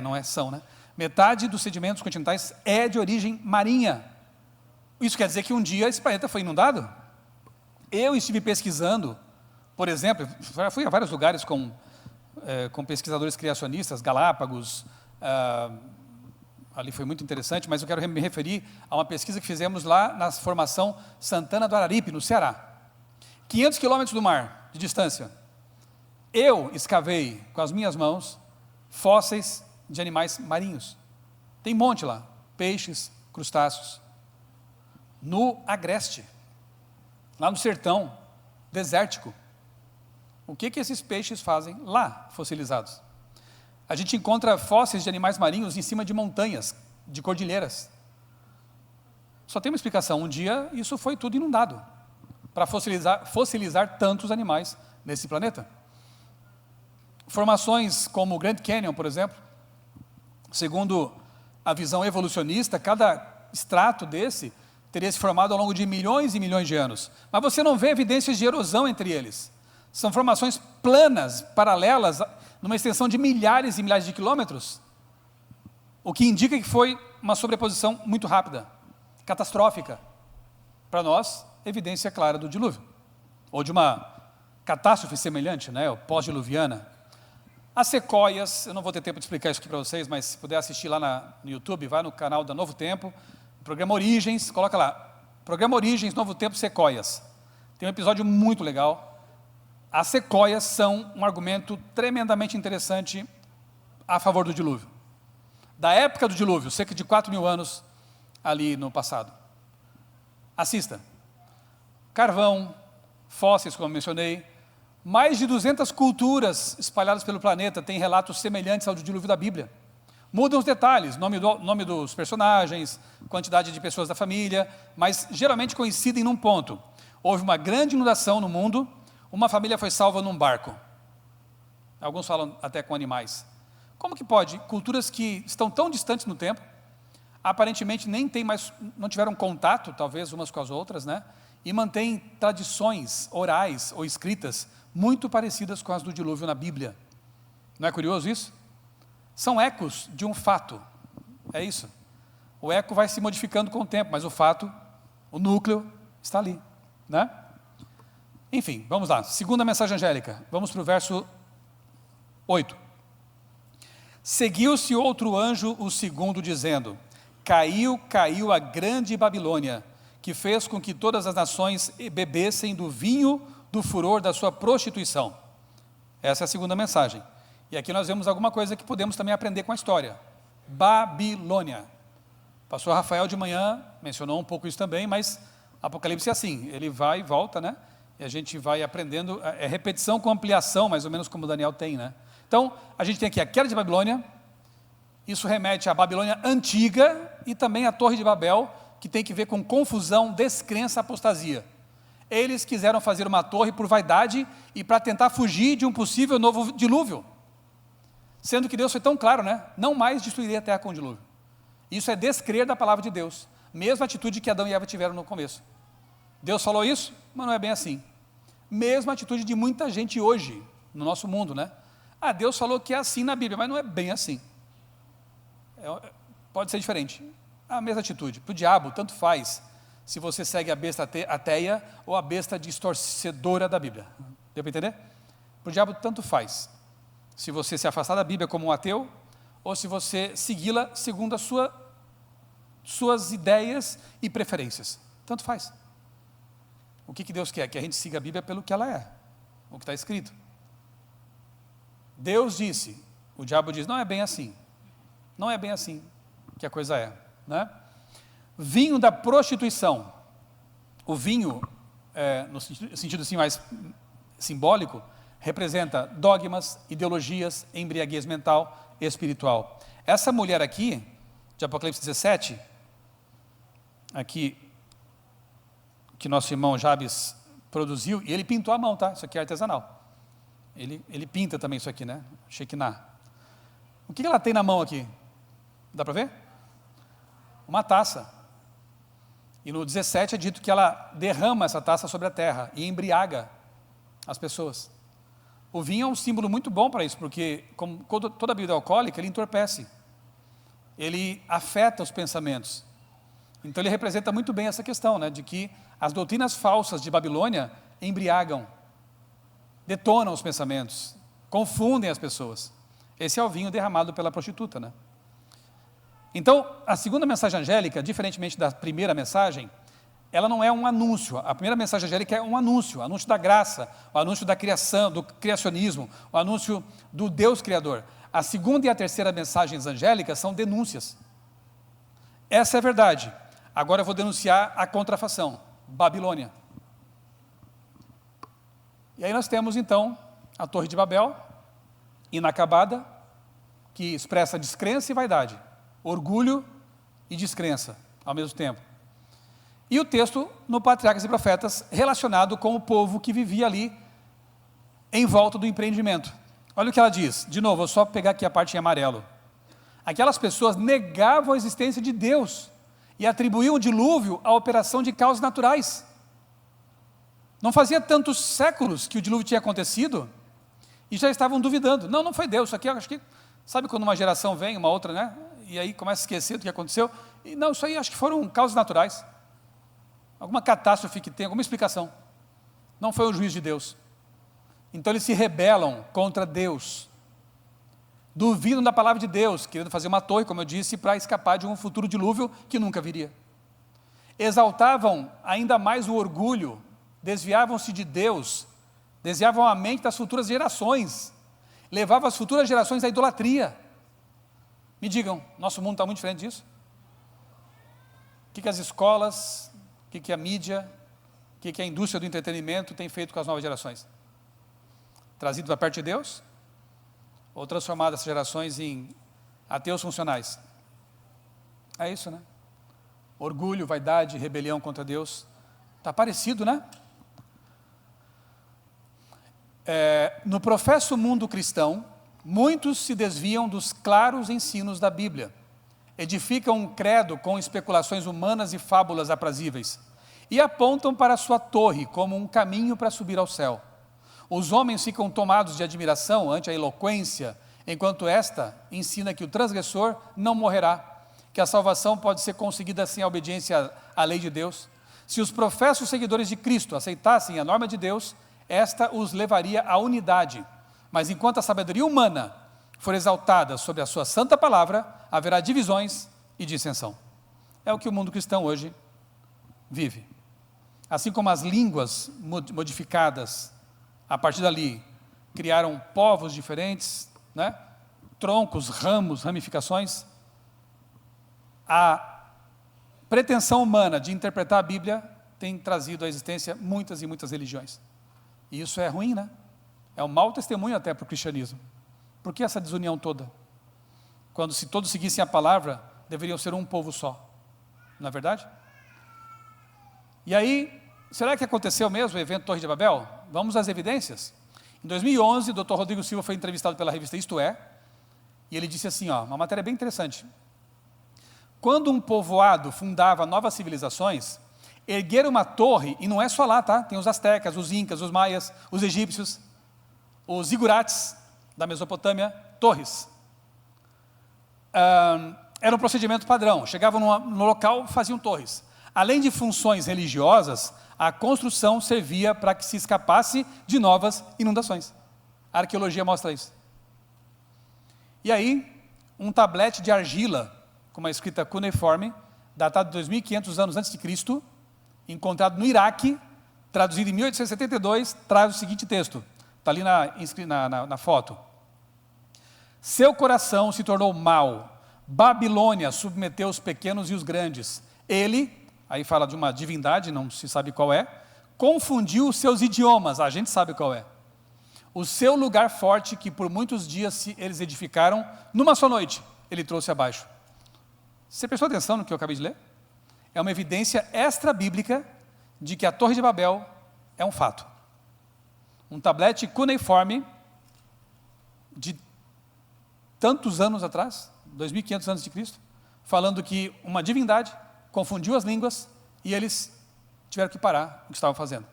não é são, né? Metade dos sedimentos continentais é de origem marinha. Isso quer dizer que um dia esse planeta foi inundado? Eu estive pesquisando, por exemplo, fui a vários lugares com pesquisadores criacionistas, Galápagos, ali foi muito interessante, mas eu quero me referir a uma pesquisa que fizemos lá na formação Santana do Araripe, no Ceará. 500 quilômetros do mar de distância. Eu escavei com as minhas mãos fósseis de animais marinhos. Tem um monte lá, peixes, crustáceos. No Agreste, lá no sertão, desértico. O que esses peixes fazem lá, fossilizados? A gente encontra fósseis de animais marinhos em cima de montanhas, de cordilheiras. Só tem uma explicação, um dia isso foi tudo inundado, para fossilizar tantos animais nesse planeta. Formações como o Grand Canyon, por exemplo, segundo a visão evolucionista, cada extrato desse teria se formado ao longo de milhões e milhões de anos. Mas você não vê evidências de erosão entre eles. São formações planas, paralelas, numa extensão de milhares e milhares de quilômetros, o que indica que foi uma sobreposição muito rápida, catastrófica. Para nós, evidência clara do dilúvio, ou de uma catástrofe semelhante, né, pós-diluviana. As sequoias, eu não vou ter tempo de explicar isso aqui para vocês, mas se puder assistir lá no YouTube, vai no canal da Novo Tempo, programa Origens, coloca lá, programa Origens, Novo Tempo, sequoias. Tem um episódio muito legal. As sequoias são um argumento tremendamente interessante a favor do dilúvio. Da época do dilúvio, cerca de 4.000 anos ali no passado. Assista. Carvão, fósseis, como eu mencionei, mais de 200 culturas espalhadas pelo planeta têm relatos semelhantes ao do dilúvio da Bíblia. Mudam os detalhes, nome dos personagens, quantidade de pessoas da família, mas geralmente coincidem num ponto. Houve uma grande inundação no mundo, uma família foi salva num barco. Alguns falam até com animais. Como que pode? Culturas que estão tão distantes no tempo, aparentemente não tiveram contato, talvez, umas com as outras, né? E mantêm tradições orais ou escritas muito parecidas com as do dilúvio na Bíblia. Não é curioso isso? São ecos de um fato, é isso. O eco vai se modificando com o tempo, mas o fato, o núcleo, está ali, né? Enfim, vamos lá, segunda mensagem angélica, vamos para o verso 8. Seguiu-se outro anjo, o segundo, dizendo: caiu a grande Babilônia, que fez com que todas as nações bebessem do vinho do furor da sua prostituição. Essa é a segunda mensagem. E aqui nós vemos alguma coisa que podemos também aprender com a história. Babilônia. O pastor Rafael de manhã mencionou um pouco isso também, mas Apocalipse é assim, ele vai e volta, né? E a gente vai aprendendo, é repetição com ampliação, mais ou menos como Daniel tem, né? Então, a gente tem aqui a queda de Babilônia, isso remete à Babilônia antiga e também à Torre de Babel, que tem que ver com confusão, descrença, apostasia. Eles quiseram fazer uma torre por vaidade e para tentar fugir de um possível novo dilúvio. Sendo que Deus foi tão claro, né? Não mais destruiria a terra com o dilúvio. Isso é descrer da palavra de Deus. Mesma atitude que Adão e Eva tiveram no começo. Deus falou isso, mas não é bem assim. Mesma atitude de muita gente hoje, no nosso mundo, né? Deus falou que é assim na Bíblia, mas não é bem assim. Pode ser diferente. A mesma atitude. Para o diabo, tanto faz se você segue a besta ateia ou a besta distorcedora da Bíblia. Deu para entender? Para o diabo, tanto faz. Se você se afastar da Bíblia como um ateu, ou se você segui-la segundo as suas ideias e preferências. Tanto faz. O que Deus quer? Que a gente siga a Bíblia pelo que ela é, o que está escrito. Deus disse, o diabo diz, não é bem assim. Não é bem assim que a coisa é, né? Vinho da prostituição. O vinho, no sentido assim mais simbólico, representa dogmas, ideologias, embriaguez mental e espiritual. Essa mulher aqui, de Apocalipse 17, aqui, que nosso irmão Jabes produziu, e ele pintou à mão, tá? Isso aqui é artesanal. Ele pinta também isso aqui, né? Shekinah. O que ela tem na mão aqui? Dá para ver? Uma taça. E no 17 é dito que ela derrama essa taça sobre a terra e embriaga as pessoas. O vinho é um símbolo muito bom para isso, porque como toda bebida alcoólica, ele entorpece. Ele afeta os pensamentos. Então ele representa muito bem essa questão, né, de que as doutrinas falsas de Babilônia embriagam, detonam os pensamentos, confundem as pessoas. Esse é o vinho derramado pela prostituta, né? Então, a segunda mensagem angélica, diferentemente da primeira mensagem, ela não é um anúncio. A primeira mensagem angélica é um anúncio, o anúncio da graça, o anúncio da criação, do criacionismo, o anúncio do Deus Criador. A segunda e a terceira mensagens angélicas são denúncias. Essa é a verdade. Agora eu vou denunciar a contrafação, Babilônia. E aí nós temos então a Torre de Babel, inacabada, que expressa descrença e vaidade, orgulho e descrença ao mesmo tempo. E o texto no Patriarcas e Profetas relacionado com o povo que vivia ali em volta do empreendimento. Olha o que ela diz, de novo, vou só pegar aqui a parte em amarelo. Aquelas pessoas negavam a existência de Deus e atribuíam o dilúvio à operação de causas naturais. Não fazia tantos séculos que o dilúvio tinha acontecido e já estavam duvidando. Não, não foi Deus, isso aqui acho que, sabe quando uma geração vem, uma outra, né? E aí começa a esquecer do que aconteceu. E não, isso aí acho que foram causas naturais. Alguma catástrofe que tem, alguma explicação. Não foi o juízo de Deus. Então eles se rebelam contra Deus. Duvidam da palavra de Deus, querendo fazer uma torre, como eu disse, para escapar de um futuro dilúvio que nunca viria. Exaltavam ainda mais o orgulho, desviavam-se de Deus, desviavam a mente das futuras gerações, levavam as futuras gerações à idolatria. Me digam, nosso mundo está muito diferente disso? O que as escolas, o que a mídia, o que a indústria do entretenimento tem feito com as novas gerações? Trazido para perto de Deus? Ou transformado essas gerações em ateus funcionais? É isso, né? Orgulho, vaidade, rebelião contra Deus. Está parecido, né? No professo mundo cristão, muitos se desviam dos claros ensinos da Bíblia, edificam um credo com especulações humanas e fábulas aprazíveis, e apontam para a sua torre como um caminho para subir ao céu. Os homens ficam tomados de admiração ante a eloquência, enquanto esta ensina que o transgressor não morrerá, que a salvação pode ser conseguida sem a obediência à lei de Deus. Se os professos seguidores de Cristo aceitassem a norma de Deus, esta os levaria à unidade. Mas enquanto a sabedoria humana for exaltada sobre a sua santa palavra, haverá divisões e dissensão. É o que o mundo cristão hoje vive. Assim como as línguas modificadas, a partir dali, criaram povos diferentes, né? Troncos, ramos, ramificações. A pretensão humana de interpretar a Bíblia tem trazido à existência muitas e muitas religiões. E isso é ruim, né? É um mau testemunho até para o cristianismo. Por que essa desunião toda? Quando se todos seguissem a palavra, deveriam ser um povo só. Não é verdade? E aí, será que aconteceu mesmo o evento Torre de Babel? Vamos às evidências. Em 2011, o Dr. Rodrigo Silva foi entrevistado pela revista Isto É, e ele disse assim, uma matéria bem interessante. Quando um povoado fundava novas civilizações, ergueram uma torre, e não é só lá, tá? Tem os astecas, os incas, os maias, os egípcios, os zigurates da Mesopotâmia, torres. Era um procedimento padrão, chegavam no local, faziam torres. Além de funções religiosas, a construção servia para que se escapasse de novas inundações. A arqueologia mostra isso. E aí, um tablete de argila, com uma escrita cuneiforme, datado de 2.500 anos antes de Cristo, encontrado no Iraque, traduzido em 1872, traz o seguinte texto, está ali na foto. Seu coração se tornou mau, Babilônia submeteu os pequenos e os grandes. Ele, aí fala de uma divindade, não se sabe qual é, confundiu os seus idiomas, a gente sabe qual é. O seu lugar forte, que por muitos dias eles edificaram, numa só noite, ele trouxe abaixo. Você prestou atenção no que eu acabei de ler? É uma evidência extra-bíblica de que a Torre de Babel é um fato. Um tablete cuneiforme de tantos anos atrás, 2.500 anos de Cristo, falando que uma divindade confundiu as línguas e eles tiveram que parar o que estavam fazendo.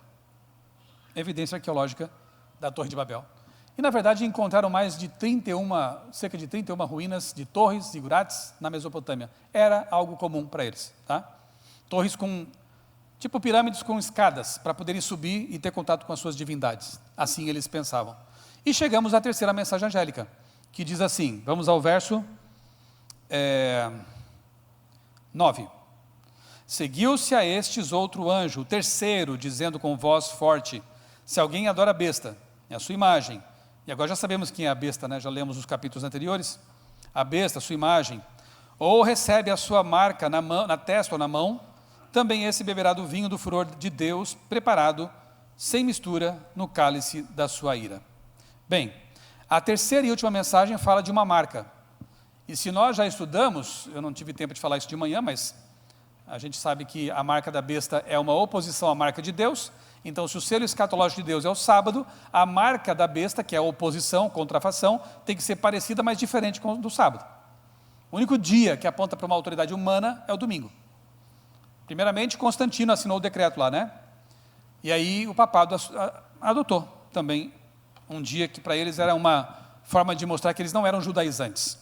Evidência arqueológica da Torre de Babel. E, na verdade, encontraram cerca de 31 ruínas de torres, zigurates, na Mesopotâmia. Era algo comum para eles. Tá? Torres tipo pirâmides com escadas, para poderem subir e ter contato com as suas divindades. Assim eles pensavam. E chegamos à terceira mensagem angélica, que diz assim, vamos ao verso 9. Seguiu-se a estes outro anjo, o terceiro, dizendo com voz forte, se alguém adora a besta, é a sua imagem, e agora já sabemos quem é a besta, né? Já lemos os capítulos anteriores, a besta, a sua imagem, ou recebe a sua marca na testa ou na mão, também esse beberá do vinho do furor de Deus, preparado, sem mistura, no cálice da sua ira. Bem, a terceira e última mensagem fala de uma marca, e se nós já estudamos, eu não tive tempo de falar isso de manhã, mas a gente sabe que a marca da besta é uma oposição à marca de Deus. Então, se o selo escatológico de Deus é o sábado, a marca da besta, que é a oposição, contrafação, tem que ser parecida, mas diferente do sábado. O único dia que aponta para uma autoridade humana é o domingo. Primeiramente, Constantino assinou o decreto lá, né? E aí o papado adotou também um dia que para eles era uma forma de mostrar que eles não eram judaizantes.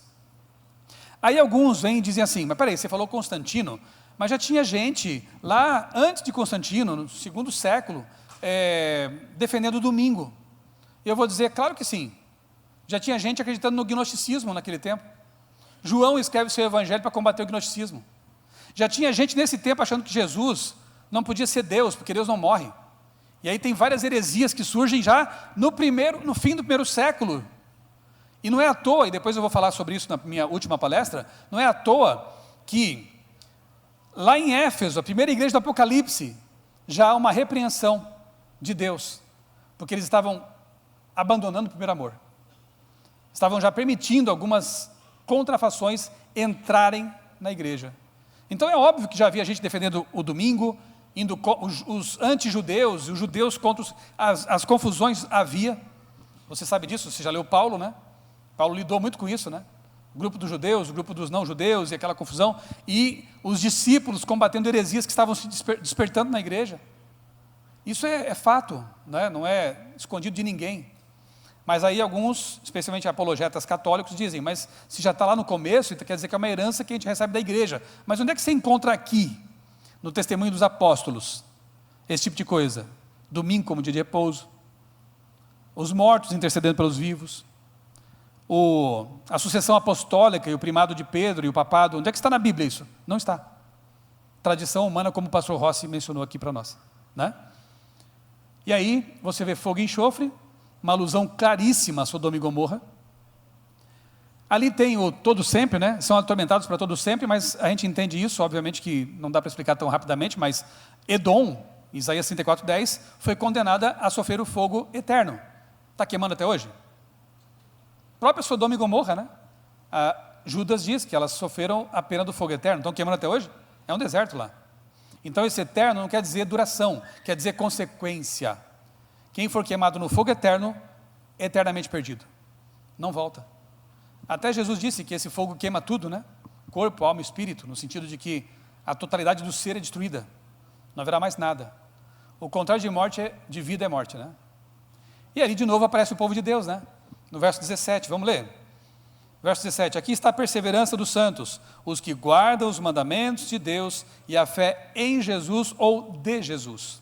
Aí alguns vêm e dizem assim, mas peraí, você falou Constantino, mas já tinha gente lá antes de Constantino, no segundo século, defendendo o domingo. E eu vou dizer, claro que sim. Já tinha gente acreditando no gnosticismo naquele tempo. João escreve seu evangelho para combater o gnosticismo. Já tinha gente nesse tempo achando que Jesus não podia ser Deus, porque Deus não morre. E aí tem várias heresias que surgem já no fim do primeiro século. E não é à toa, e depois eu vou falar sobre isso na minha última palestra, não é à toa que lá em Éfeso, a primeira igreja do Apocalipse, já há uma repreensão de Deus, porque eles estavam abandonando o primeiro amor. Estavam já permitindo algumas contrafações entrarem na igreja. Então é óbvio que já havia gente defendendo o domingo, os anti-judeus, os judeus contra as confusões havia. Você sabe disso, você já leu Paulo, né? Paulo lidou muito com isso, né? O grupo dos judeus, o grupo dos não-judeus e aquela confusão, e os discípulos combatendo heresias que estavam se despertando na igreja. Isso é fato, né? Não é escondido de ninguém. Mas aí alguns, especialmente apologetas católicos, dizem, mas se já está lá no começo, então quer dizer que é uma herança que a gente recebe da igreja. Mas onde é que você encontra aqui, no testemunho dos apóstolos, esse tipo de coisa? Domingo como dia de repouso, os mortos intercedendo pelos vivos, a sucessão apostólica e o primado de Pedro e o papado, onde é que está na Bíblia isso? Não está. Tradição humana, como o pastor Rossi mencionou aqui para nós, né? E aí você vê fogo e enxofre, uma alusão claríssima a Sodoma e Gomorra. Ali tem o todo sempre, né? São atormentados para todo sempre, mas a gente entende isso, obviamente que não dá para explicar tão rapidamente, mas Edom, Isaías 34:10, foi condenada a sofrer o fogo eterno. Está queimando até hoje? Própria Sodoma e Gomorra, né? Judas diz que elas sofreram a pena do fogo eterno. Estão queimando até hoje? É um deserto lá. Então esse eterno não quer dizer duração, quer dizer consequência. Quem for queimado no fogo eterno, eternamente perdido. Não volta. Até Jesus disse que esse fogo queima tudo, né? Corpo, alma e espírito, no sentido de que a totalidade do ser é destruída. Não haverá mais nada. O contrário de vida é morte, né? E ali de novo aparece o povo de Deus, né? No verso 17, vamos ler. Verso 17, aqui está a perseverança dos santos, os que guardam os mandamentos de Deus e a fé em Jesus ou de Jesus.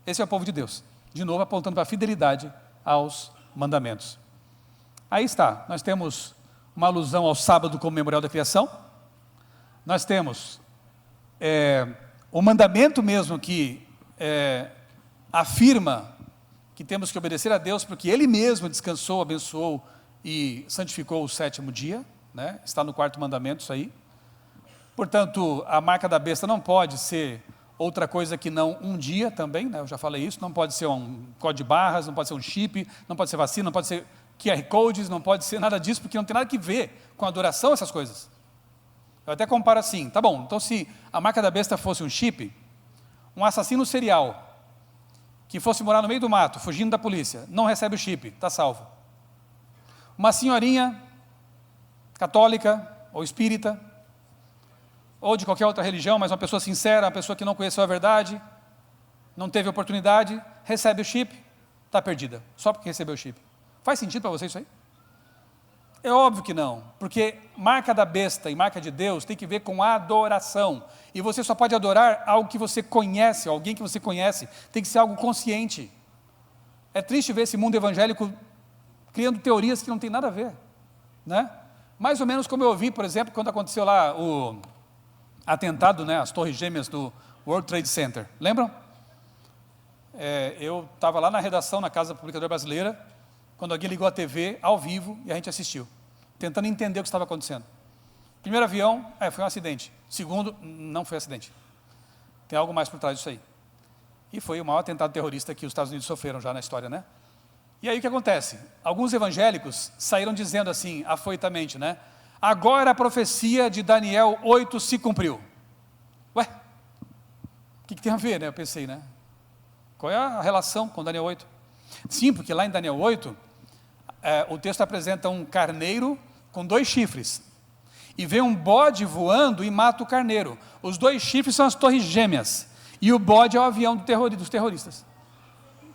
Esse é o povo de Deus. De novo apontando para a fidelidade aos mandamentos. Aí está, nós temos uma alusão ao sábado como memorial da criação. Nós temos o mandamento mesmo que afirma que temos que obedecer a Deus, porque Ele mesmo descansou, abençoou e santificou o sétimo dia, né? Está no quarto mandamento isso aí. Portanto, a marca da besta não pode ser outra coisa que não um dia também, né? Eu já falei isso, não pode ser um código de barras, não pode ser um chip, não pode ser vacina, não pode ser QR Codes, não pode ser nada disso, porque não tem nada que ver com a adoração essas coisas. Eu até comparo assim, tá bom, então se a marca da besta fosse um chip, um assassino serial, que fosse morar no meio do mato, fugindo da polícia, não recebe o chip, está salvo. Uma senhorinha católica ou espírita, ou de qualquer outra religião, mas uma pessoa sincera, uma pessoa que não conheceu a verdade, não teve oportunidade, recebe o chip, está perdida, só porque recebeu o chip. Faz sentido para você isso aí? É óbvio que não, porque marca da besta e marca de Deus tem que ver com adoração, e você só pode adorar algo que você conhece, alguém que você conhece, tem que ser algo consciente. É triste ver esse mundo evangélico criando teorias que não tem nada a ver, né? Mais ou menos como eu ouvi, por exemplo, quando aconteceu lá o atentado, né, as torres gêmeas do World Trade Center, lembram? Eu estava lá na redação, na Casa da Publicadora Brasileira, quando alguém ligou a TV ao vivo e a gente assistiu, tentando entender o que estava acontecendo. Primeiro avião, foi um acidente. Segundo, não foi acidente. Tem algo mais por trás disso aí. E foi o maior atentado terrorista que os Estados Unidos sofreram já na história, né? E aí o que acontece? Alguns evangélicos saíram dizendo assim, afoitamente, né? Agora a profecia de Daniel 8 se cumpriu. Ué, o que tem a ver, né? Eu pensei, né? Qual é a relação com Daniel 8? Sim, porque lá em Daniel 8, o texto apresenta um carneiro com 2 chifres. E vem um bode voando e mata o carneiro. Os 2 chifres são as torres gêmeas. E o bode é o avião dos terroristas.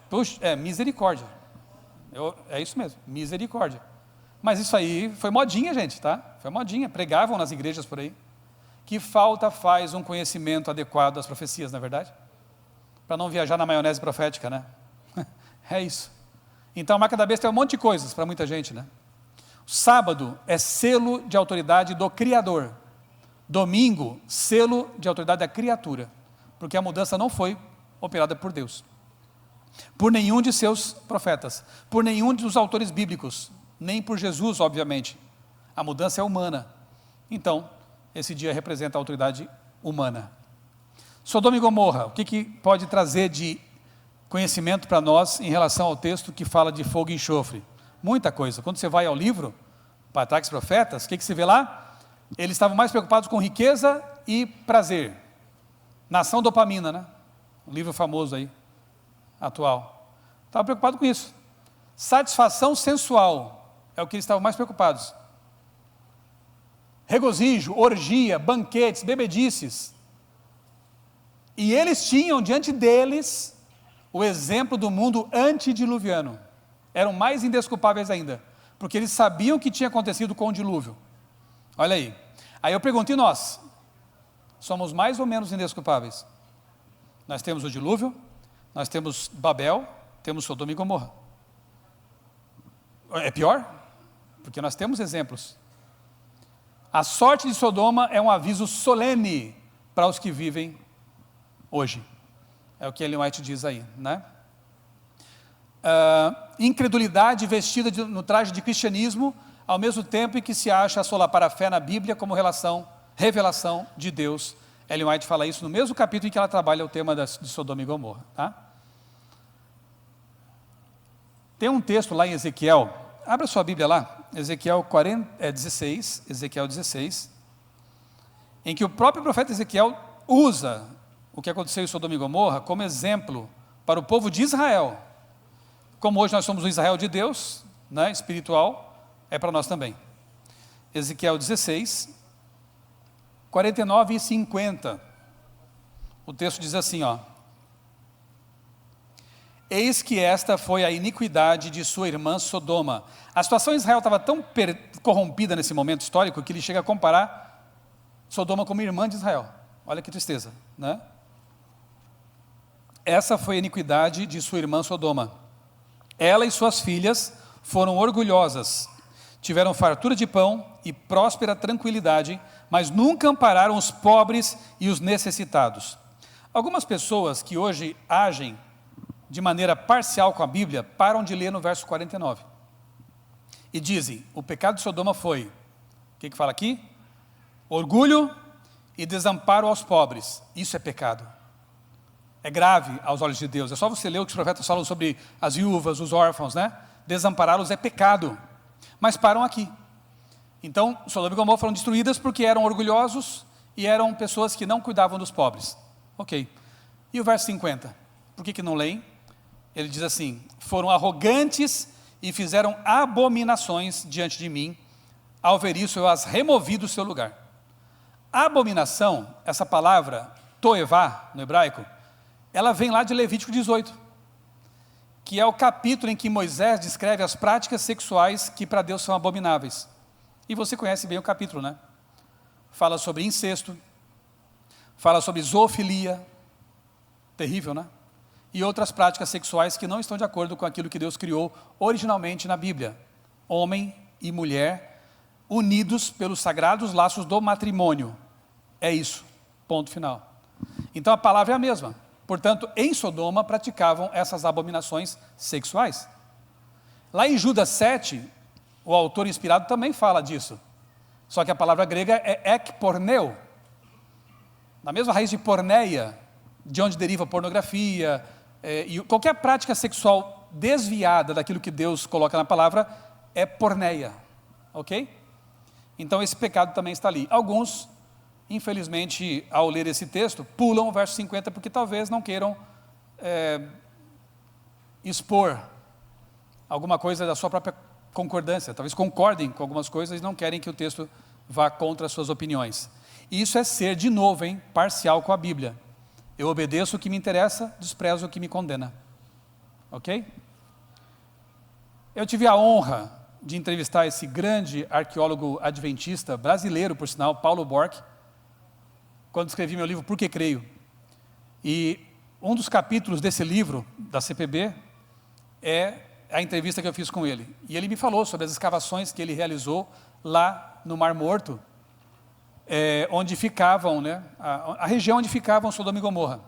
Puxa, misericórdia. É isso mesmo, misericórdia. Mas isso aí foi modinha, gente, tá? Foi modinha, pregavam nas igrejas por aí. Que falta faz um conhecimento adequado das profecias, não é verdade? Para não viajar na maionese profética, né? É isso. Então a marca da besta é um monte de coisas para muita gente, né? O sábado é selo de autoridade do Criador. Domingo, selo de autoridade da criatura. Porque a mudança não foi operada por Deus. Por nenhum de seus profetas. Por nenhum dos autores bíblicos. Nem por Jesus, obviamente. A mudança é humana. Então, esse dia representa a autoridade humana. Sodoma e Gomorra, o que pode trazer de conhecimento para nós em relação ao texto que fala de fogo e enxofre? Muita coisa. Quando você vai ao livro, Patriarcas e Profetas, o que você vê lá? Eles estavam mais preocupados com riqueza e prazer. Nação Dopamina, né? Um livro famoso aí, atual. Estavam preocupados com isso. Satisfação sensual é o que eles estavam mais preocupados. Regozijo, orgia, banquetes, bebedices. E eles tinham diante deles o exemplo do mundo antediluviano. Eram mais indesculpáveis ainda, porque eles sabiam o que tinha acontecido com o dilúvio. Olha aí. Aí eu pergunto, e nós? Somos mais ou menos indesculpáveis? Nós temos o dilúvio, nós temos Babel, temos Sodoma e Gomorra. É pior? Porque nós temos exemplos. A sorte de Sodoma é um aviso solene para os que vivem hoje. É o que Ellen White diz aí, né? Incredulidade vestida no traje de cristianismo, ao mesmo tempo em que se acha solapar a fé na Bíblia como revelação de Deus. Ellen White fala isso no mesmo capítulo em que ela trabalha o tema de Sodoma e Gomorra, tá? Tem um texto lá em Ezequiel, abra sua Bíblia lá, Ezequiel 16, em que o próprio profeta Ezequiel usa o que aconteceu em Sodoma e Gomorra como exemplo para o povo de Israel. Como hoje nós somos o Israel de Deus, né, espiritual, é para nós também. Ezequiel 16, 49 e 50. O texto diz assim, ó. Eis que esta foi a iniquidade de sua irmã Sodoma. A situação em Israel estava tão corrompida nesse momento histórico que ele chega a comparar Sodoma como irmã de Israel. Olha que tristeza, né? Essa foi a iniquidade de sua irmã Sodoma. Ela e suas filhas foram orgulhosas, tiveram fartura de pão e próspera tranquilidade, mas nunca ampararam os pobres e os necessitados. Algumas pessoas que hoje agem de maneira parcial com a Bíblia, param de ler no verso 49. E dizem, o pecado de Sodoma foi, o que fala aqui? Orgulho e desamparo aos pobres. Isso é pecado. É grave aos olhos de Deus. É só você ler o que os profetas falam sobre as viúvas, os órfãos, né? Desampará-los é pecado. Mas param aqui. Então, Sodoma e Gomorra foram destruídas porque eram orgulhosos e eram pessoas que não cuidavam dos pobres. Ok. E o verso 50? Por que não leem? Ele diz assim, foram arrogantes e fizeram abominações diante de mim, ao ver isso eu as removi do seu lugar. Abominação, essa palavra, toevá, no hebraico, ela vem lá de Levítico 18, que é o capítulo em que Moisés descreve as práticas sexuais que para Deus são abomináveis. E você conhece bem o capítulo, né? Fala sobre incesto, fala sobre zoofilia, terrível, né? E outras práticas sexuais que não estão de acordo com aquilo que Deus criou originalmente na Bíblia. Homem e mulher unidos pelos sagrados laços do matrimônio. É isso, ponto final. Então a palavra é a mesma. Portanto, em Sodoma praticavam essas abominações sexuais. Lá em Judas 7, o autor inspirado também fala disso. Só que a palavra grega é ekporneu. Na mesma raiz de porneia, de onde deriva pornografia, e qualquer prática sexual desviada daquilo que Deus coloca na palavra, é porneia, ok? Então esse pecado também está ali. Alguns, infelizmente, ao ler esse texto, pulam o verso 50, porque talvez não queiram expor alguma coisa da sua própria concordância, talvez concordem com algumas coisas e não querem que o texto vá contra as suas opiniões. E isso é ser, de novo, parcial com a Bíblia. Eu obedeço o que me interessa, desprezo o que me condena. Ok? Eu tive a honra de entrevistar esse grande arqueólogo adventista, brasileiro, por sinal, Paulo Bork, quando escrevi meu livro Por que Creio. E um dos capítulos desse livro, da CPB, é a entrevista que eu fiz com ele. E ele me falou sobre as escavações que ele realizou lá no Mar Morto, onde ficavam, né, a região onde ficavam Sodoma e Gomorra.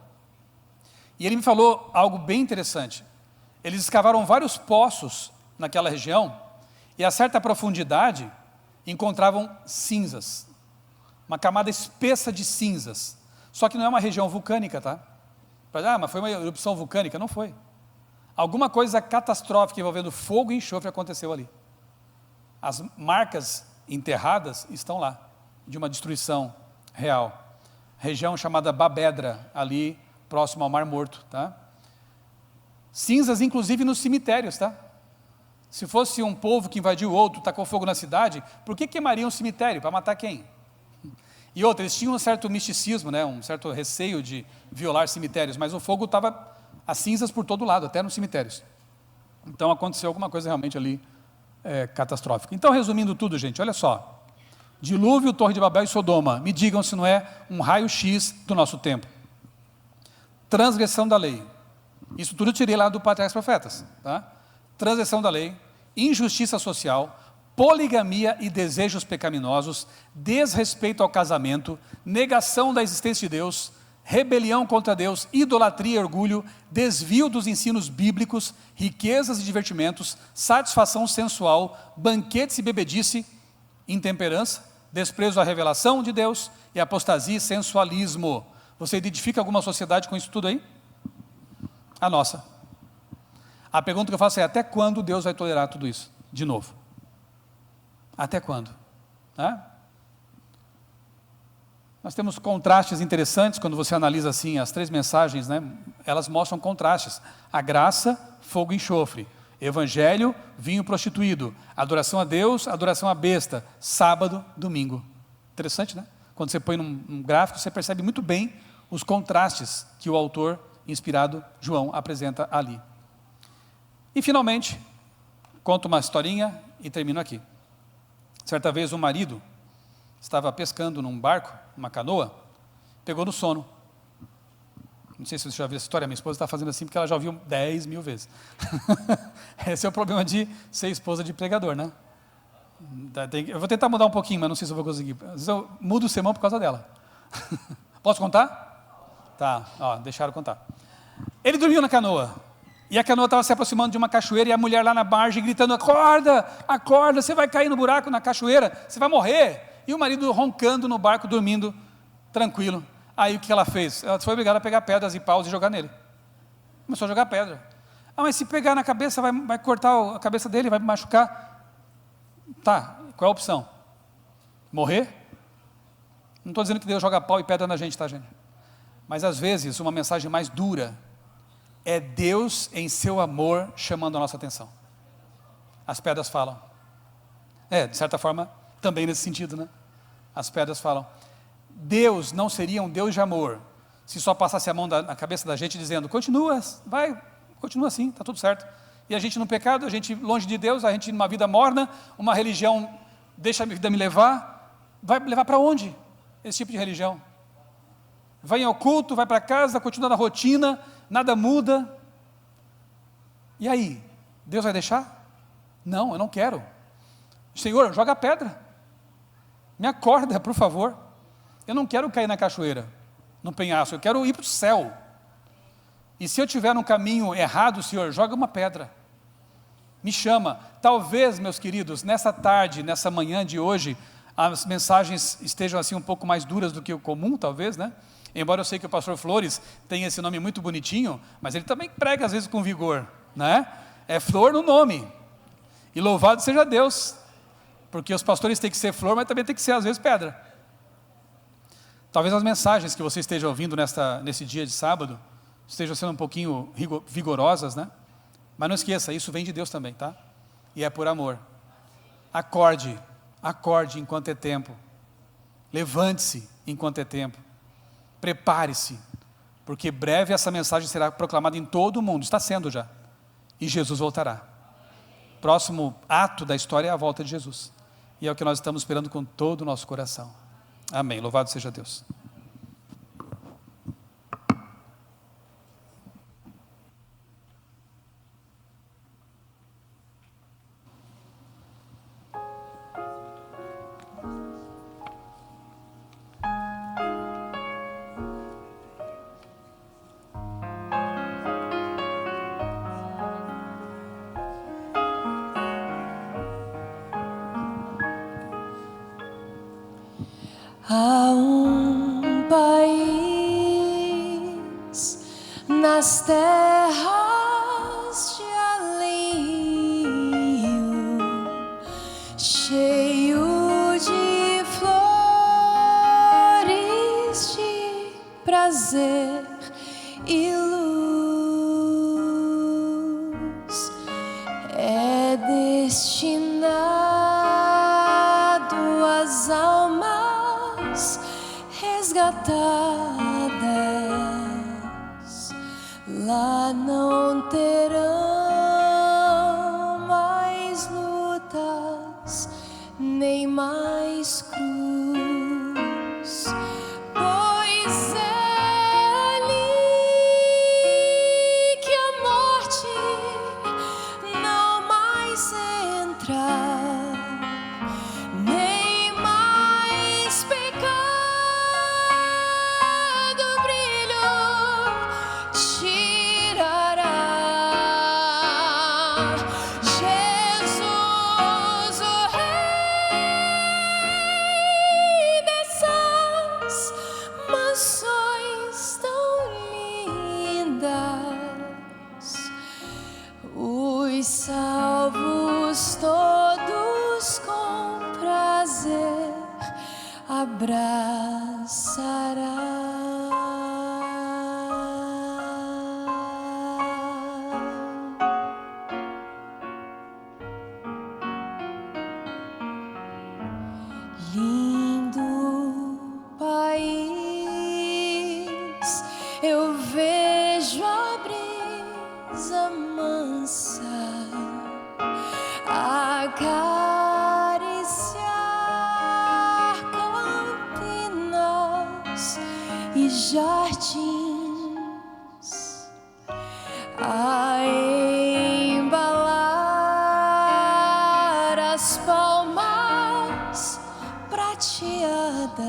E ele me falou algo bem interessante. Eles escavaram vários poços naquela região, e a certa profundidade encontravam cinzas, uma camada espessa de cinzas. Só que não é uma região vulcânica, tá? Mas foi uma erupção vulcânica? Não foi. Alguma coisa catastrófica envolvendo fogo e enxofre aconteceu ali. As marcas enterradas estão lá, de uma destruição real. Região chamada Babedra, ali próximo ao Mar Morto, tá? Cinzas, inclusive, nos cemitérios, tá? Se fosse um povo que invadiu outro, tacou fogo na cidade, por que queimariam um cemitério? Para matar quem? E outra, eles tinham um certo misticismo, né? Um certo receio de violar cemitérios, mas o fogo estava, as cinzas por todo lado, até nos cemitérios. Então aconteceu alguma coisa realmente ali catastrófica. Então, resumindo tudo, gente, olha só. Dilúvio, Torre de Babel e Sodoma. Me digam se não é um raio-x do nosso tempo. Transgressão da lei. Isso tudo eu tirei lá do Patriarcas Profetas, tá? Transgressão da lei, injustiça social, poligamia e desejos pecaminosos, desrespeito ao casamento, negação da existência de Deus, rebelião contra Deus, idolatria e orgulho, desvio dos ensinos bíblicos, riquezas e divertimentos, satisfação sensual, banquetes e bebedice, intemperança, desprezo à revelação de Deus e apostasia e sensualismo. Você identifica alguma sociedade com isso tudo aí? A nossa. A pergunta que eu faço é, até quando Deus vai tolerar tudo isso? De novo. Até quando? Tá? Nós temos contrastes interessantes, quando você analisa assim as 3 mensagens, né? Elas mostram contrastes. A graça, fogo e enxofre. Evangelho, vinho prostituído. Adoração a Deus, adoração à besta. Sábado, domingo. Interessante, né? Quando você põe num gráfico, você percebe muito bem os contrastes que o autor inspirado, João, apresenta ali. E finalmente, conto uma historinha e termino aqui. Certa vez um marido estava pescando num barco, uma canoa, pegou no sono. Não sei se você já viu essa história, minha esposa está fazendo assim porque ela já ouviu 10 mil vezes. Esse é o problema de ser esposa de pregador, né? Eu vou tentar mudar um pouquinho, mas não sei se eu vou conseguir. Às vezes eu mudo o sermão por causa dela. Posso contar? Tá, ó, deixaram contar. Ele dormiu na canoa. E a canoa estava se aproximando de uma cachoeira e a mulher lá na margem gritando, acorda, acorda, você vai cair no buraco na cachoeira, você vai morrer. E o marido roncando no barco, dormindo, tranquilo. Aí o que ela fez? Ela foi obrigada a pegar pedras e paus e jogar nele. Começou a jogar pedra. Mas se pegar na cabeça, vai cortar a cabeça dele, vai machucar. Tá, qual é a opção? Morrer? Não estou dizendo que Deus joga pau e pedra na gente, tá, gente? Mas às vezes, uma mensagem mais dura é Deus em seu amor chamando a nossa atenção. As pedras falam. De certa forma, também nesse sentido, né? As pedras falam. Deus não seria um Deus de amor se só passasse a mão na cabeça da gente dizendo, continua assim, está tudo certo. E a gente no pecado, a gente longe de Deus, a gente numa vida morna, uma religião, deixa a vida me levar, vai levar para onde esse tipo de religião? Vai ao culto, vai para casa, continua na rotina, nada muda. E aí, Deus vai deixar? Não, eu não quero. Senhor, joga a pedra, me acorda, por favor. Eu não quero cair na cachoeira, no penhasco, eu quero ir para o céu. E se eu estiver no caminho errado, Senhor, joga uma pedra, me chama. Talvez, meus queridos, nessa tarde, nessa manhã de hoje, as mensagens estejam assim um pouco mais duras do que o comum, talvez, né? Embora eu sei que o pastor Flores tem esse nome muito bonitinho, mas ele também prega às vezes com vigor, né? É flor no nome, e louvado seja Deus, porque os pastores têm que ser flor, mas também tem que ser às vezes pedra. Talvez as mensagens que você esteja ouvindo nesse dia de sábado, estejam sendo um pouquinho vigorosas, né? Mas não esqueça, isso vem de Deus também, tá? E é por amor. Acorde enquanto é tempo, levante-se enquanto é tempo, prepare-se, porque breve essa mensagem será proclamada em todo o mundo, está sendo já, e Jesus voltará. Próximo ato da história é a volta de Jesus, e é o que nós estamos esperando com todo o nosso coração. Amém, louvado seja Deus. Há país nas terras de alívio, cheio de flores de prazer e luz, é destinado às almas resgatadas. Lá não terão mais lutas, nem mais cruz, pois é ali que a morte não mais entra. Os salvos todos com prazer abraçará. Lindo país, eu vejo a brisa mansa acariciar campinas e jardins, a embalar as palmas prateadas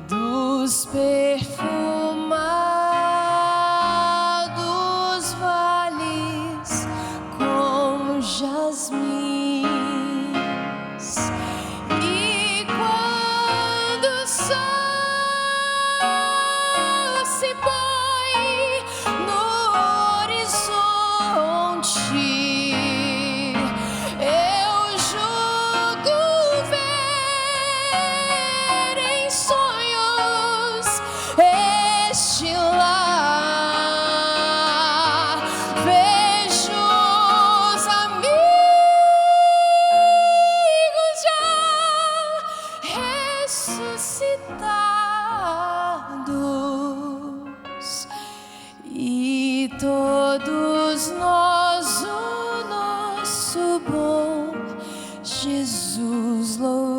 dos perfumados vales com jasmins. E quando o sol se põe no horizonte, eu julgo ver em sonhos este lar. Vejo os amigos já nós o nosso bom Jesus louvamos.